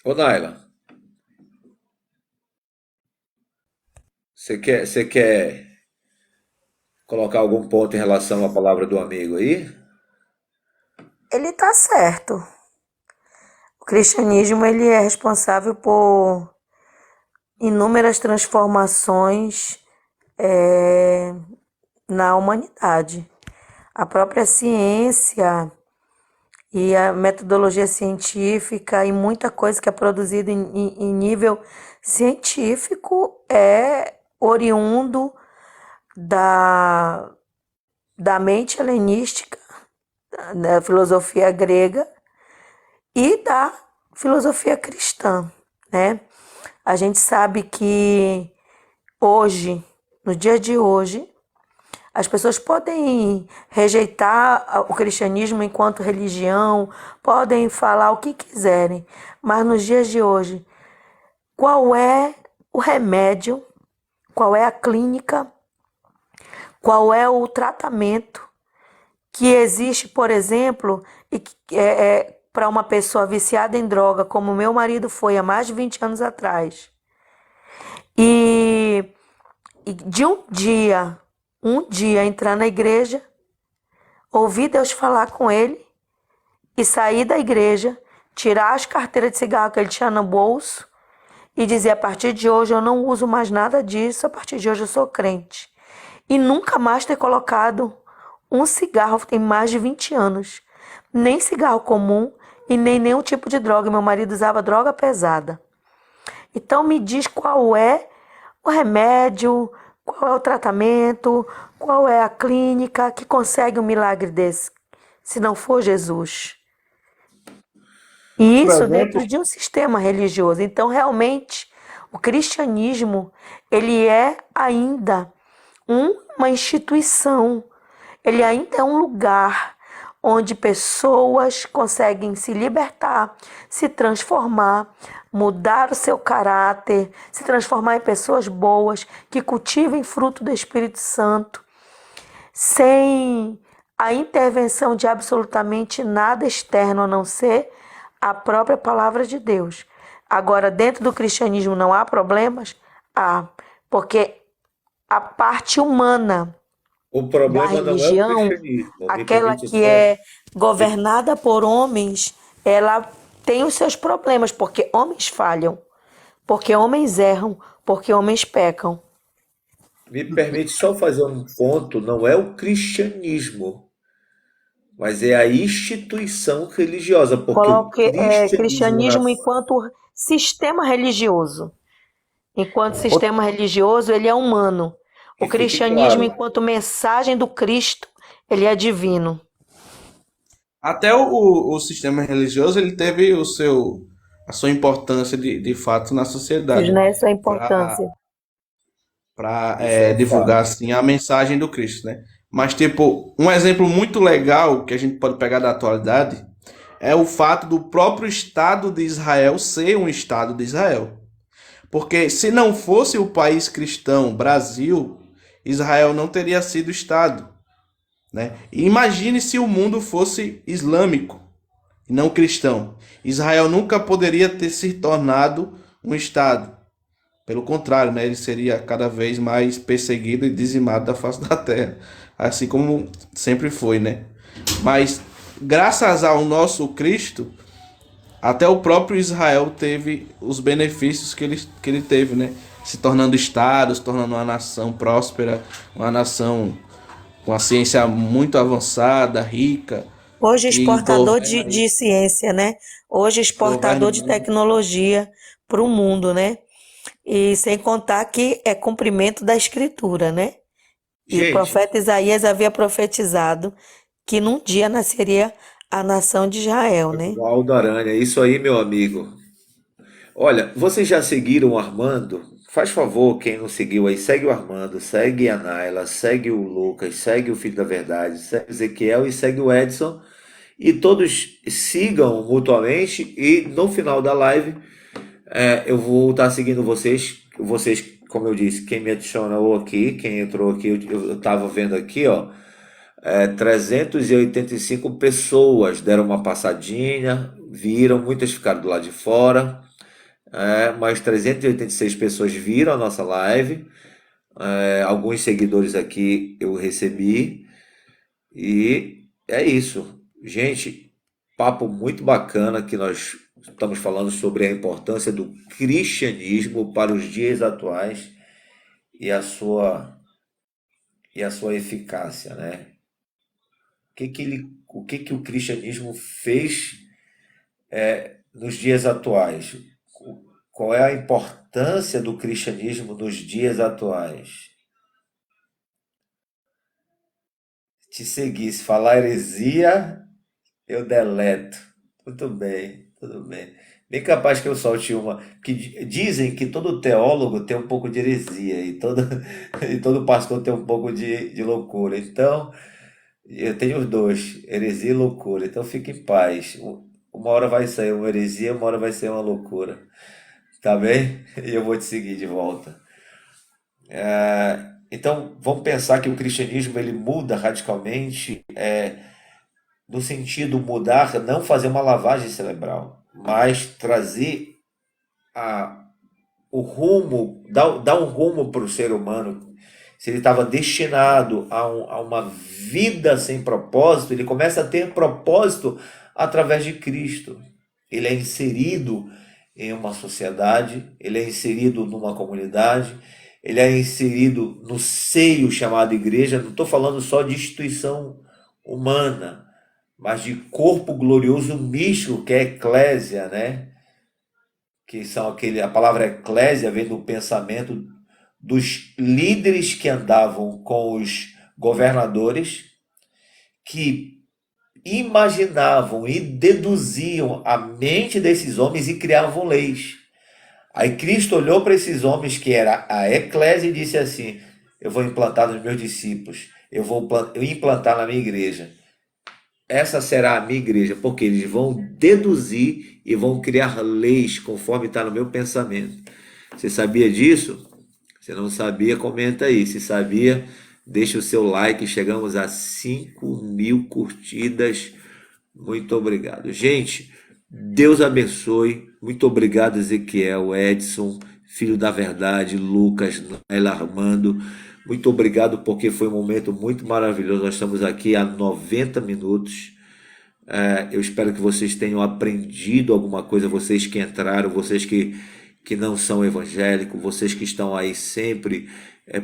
ô Naila, você quer colocar algum ponto em relação à palavra do amigo aí? Ele tá certo. O cristianismo ele é responsável por inúmeras transformações na humanidade. A própria ciência e a metodologia científica e muita coisa que é produzida em nível científico é oriundo da mente helenística, da filosofia grega e da filosofia cristã, né? A gente sabe que hoje, no dia de hoje, as pessoas podem rejeitar o cristianismo enquanto religião, podem falar o que quiserem, mas nos dias de hoje, qual é o remédio, qual é a clínica, qual é o tratamento que existe, por exemplo, para uma pessoa viciada em droga, como meu marido foi há mais de 20 anos atrás. E de um dia entrar na igreja, ouvir Deus falar com ele e sair da igreja, tirar as carteiras de cigarro que ele tinha no bolso e dizer: a partir de hoje eu não uso mais nada disso, a partir de hoje eu sou crente. e nunca mais ter colocado um cigarro tem mais de 20 anos. Nem cigarro comum e nem nenhum tipo de droga. Meu marido usava droga pesada. Então me diz qual é o remédio, qual é o tratamento, qual é a clínica que consegue um milagre desse, se não for Jesus. E Por isso exemplo, dentro de um sistema religioso. Então, realmente, o cristianismo, ele é ainda uma instituição. Ele ainda é um lugar onde pessoas conseguem se libertar, se transformar, mudar o seu caráter, se transformar em pessoas boas, que cultivem fruto do Espírito Santo, sem a intervenção de absolutamente nada externo a não ser a própria palavra de Deus. Agora, dentro do cristianismo não há problemas? Há, porque a parte humana O da problema não é o religião, cristianismo. Me aquela permite que só. é governada por homens, ela tem os seus problemas, porque homens falham, porque homens erram, porque homens pecam. Me permite só fazer um ponto, não é o cristianismo, mas é a instituição religiosa, porque o Coloque cristianismo na... cristianismo enquanto sistema religioso. Enquanto sistema religioso, ele é humano. O Que fique cristianismo, claro. enquanto mensagem do Cristo, ele é divino. até o sistema religioso ele teve a sua importância de fato na sociedade, Né? Essa é a para importância. Isso é um divulgar fato. assim a mensagem do Cristo, né? Mas tipo, um exemplo muito legal que a gente pode pegar da atualidade é o fato do próprio Estado de Israel ser um Estado de Israel. Porque se não fosse o país cristão, Brasil, Israel não teria sido Estado, né? E imagine se o mundo fosse islâmico e não cristão. Israel nunca poderia ter se tornado um Estado. Pelo contrário, né? Ele seria cada vez mais perseguido e dizimado da face da terra. Assim como sempre foi, né? Mas graças ao nosso Cristo, até o próprio Israel teve os benefícios que ele teve, né? Se tornando Estado, se tornando uma nação próspera, uma nação com a ciência muito avançada, rica, Hoje e exportador governa aí, de ciência, né? Hoje exportador de governa. tecnologia para o mundo, né? E sem contar que é cumprimento da escritura, né? E o Gente, profeta Isaías havia profetizado que num dia nasceria a nação de Israel, né? o Aldo Aranha, isso aí, meu amigo. Olha, vocês já seguiram o Armando? Faz favor, quem não seguiu aí, segue o Armando, segue a Naila, segue o Lucas, segue o Filho da Verdade, segue o Ezequiel e segue o Edson. E todos sigam mutuamente. E no final da live, eu vou estar seguindo vocês. Vocês, como eu disse, quem me adicionou aqui, quem entrou aqui, eu estava vendo aqui, ó. 385 pessoas deram uma passadinha, viram, muitas ficaram do lado de fora. Mais 386 pessoas viram a nossa live. Alguns seguidores aqui eu recebi. E é isso. Gente, papo muito bacana que nós estamos falando sobre a importância do cristianismo para os dias atuais e a sua eficácia, né? O que que o cristianismo fez nos dias atuais? Qual é a importância do cristianismo nos dias atuais? Te seguir, se falar heresia, eu deleto. Muito bem, tudo bem. Bem capaz que eu solte uma. Porque dizem que todo teólogo tem um pouco de heresia e todo, e todo pastor tem um pouco de loucura. Então, eu tenho os dois, heresia e loucura. Então, fique em paz. Uma hora vai sair uma heresia, uma hora vai ser uma loucura. Tá bem? E eu vou te seguir de volta. Então, vamos pensar que o cristianismo ele muda radicalmente, no sentido mudar, não fazer uma lavagem cerebral, mas trazer a, o rumo, dar um rumo para o ser humano. Se ele estava destinado a uma vida sem propósito, ele começa a ter propósito através de Cristo. Ele é inserido em uma sociedade, ele é inserido numa comunidade, ele é inserido no seio chamado igreja. Não estou falando só de instituição humana, mas de corpo glorioso místico, que é eclésia, né? Que são a palavra eclésia vem do pensamento dos líderes que andavam com os governadores, que imaginavam e deduziam a mente desses homens e criavam leis. Aí Cristo olhou para esses homens, que era a eclésia, e disse assim: eu vou implantar nos meus discípulos, eu vou implantar na minha igreja. Essa será a minha igreja, porque eles vão deduzir e vão criar leis conforme está no meu pensamento. Você sabia disso? Se não sabia, comenta aí. Se sabia, deixa o seu like. Chegamos a 5.000 curtidas. Muito obrigado. Gente, Deus abençoe. Muito obrigado, Ezequiel, Edson, Filho da Verdade, Lucas, Naila, Armando. Muito obrigado, porque foi um momento muito maravilhoso. Nós estamos aqui há 90 minutos. Eu espero que vocês tenham aprendido alguma coisa, vocês que entraram, vocês que não são evangélicos, vocês que estão aí sempre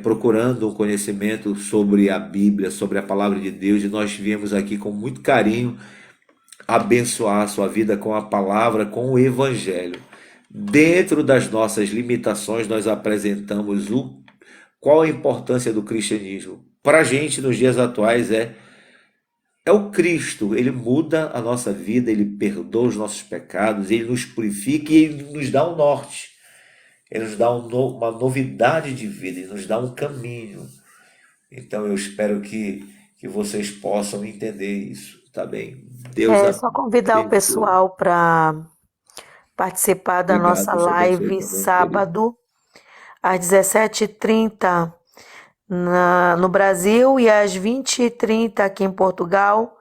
procurando um conhecimento sobre a Bíblia, sobre a palavra de Deus. E nós viemos aqui com muito carinho abençoar a sua vida com a palavra, com o evangelho. Dentro das nossas limitações, nós apresentamos qual a importância do cristianismo. Para a gente, nos dias atuais, é o Cristo. Ele muda a nossa vida, ele perdoa os nossos pecados, ele nos purifica e ele nos dá um norte. Ele nos dá uma novidade de vida, ele nos dá um caminho. Então eu espero que vocês possam entender isso, tá bem? Deus Só convidar o abençoe. pessoal para participar da Obrigado, nossa Deus abençoe live também, sábado, às 17h30 no Brasil e às 20h30 aqui em Portugal.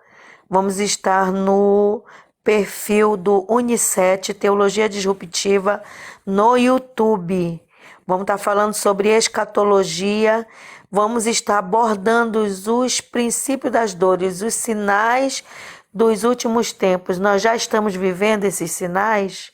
Vamos estar no perfil do Unicet Teologia Disruptiva no YouTube. Vamos estar falando sobre escatologia. Vamos estar abordando os princípios das dores, os sinais dos últimos tempos. Nós já estamos vivendo esses sinais?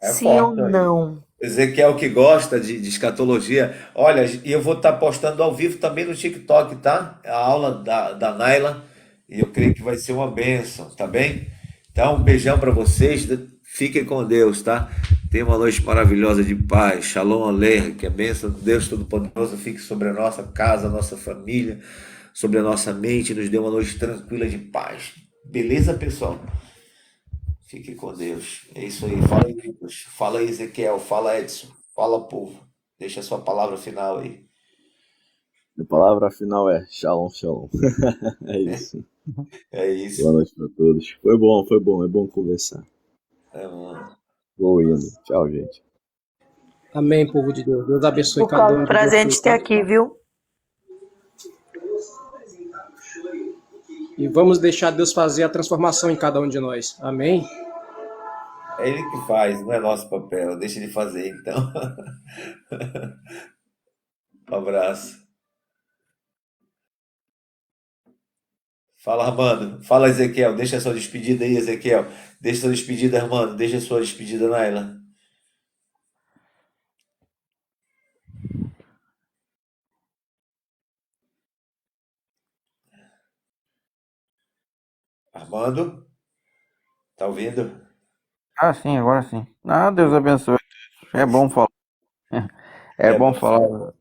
Sim ou não? Ezequiel que gosta de escatologia. Olha, e eu vou estar postando ao vivo também no TikTok, tá? A aula da Naila. E eu creio que vai ser uma bênção, tá bem? Então, um beijão para vocês. Fiquem com Deus, tá? Tenha uma noite maravilhosa de paz. Shalom Aleichem. Que a bênção de Deus Todo-Poderoso fique sobre a nossa casa, a nossa família, sobre a nossa mente. Nos dê uma noite tranquila de paz. Beleza, pessoal? Fique com Deus. É isso aí. Fala aí, Lucas. Fala aí, Ezequiel. Fala, Edson. Fala, povo. Deixa a sua palavra final aí. A palavra final é Shalom, Shalom. É isso. É isso. Boa noite para todos. Foi bom. É bom conversar. Mano. Vou indo. Tchau, gente. Amém, povo de Deus. Deus abençoe cada um de Prazer em vocês, te ter tá? aqui, viu? E vamos deixar Deus fazer a transformação em cada um de nós. Amém? É ele que faz, não é nosso papel. Deixa ele fazer, então. Um abraço. Fala, Armando. Fala, Ezequiel. Deixa a sua despedida aí, Ezequiel. Deixa a sua despedida, Armando. Deixa a sua despedida, Naila. Armando? Tá ouvindo? Ah, sim, agora sim. Ah, Deus abençoe. É bom falar. É bom falar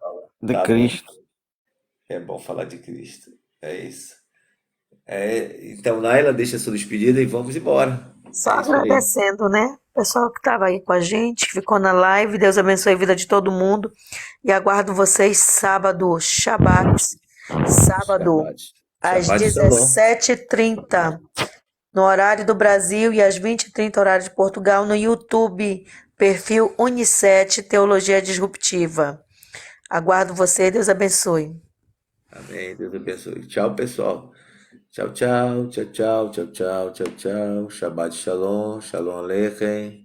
de Tá Cristo. bem. É bom falar de Cristo. É isso. Então, Naila, deixa a sua despedida e vamos embora. Só É isso aí. agradecendo, né? O pessoal que estava aí com a gente, que ficou na live. Deus abençoe a vida de todo mundo. E aguardo vocês sábado, Shabat. Sábado, às Shabbat Shalom. 17h30, no horário do Brasil, e às 20h30, horário de Portugal, no YouTube, perfil Unicet Teologia Disruptiva. Aguardo você, Deus abençoe. Amém. Deus abençoe. Tchau, pessoal. Tchau, tchau. Tchau, tchau. Tchau, tchau. Tchau, tchau. Shabbat Shalom. Shalom Aleichem.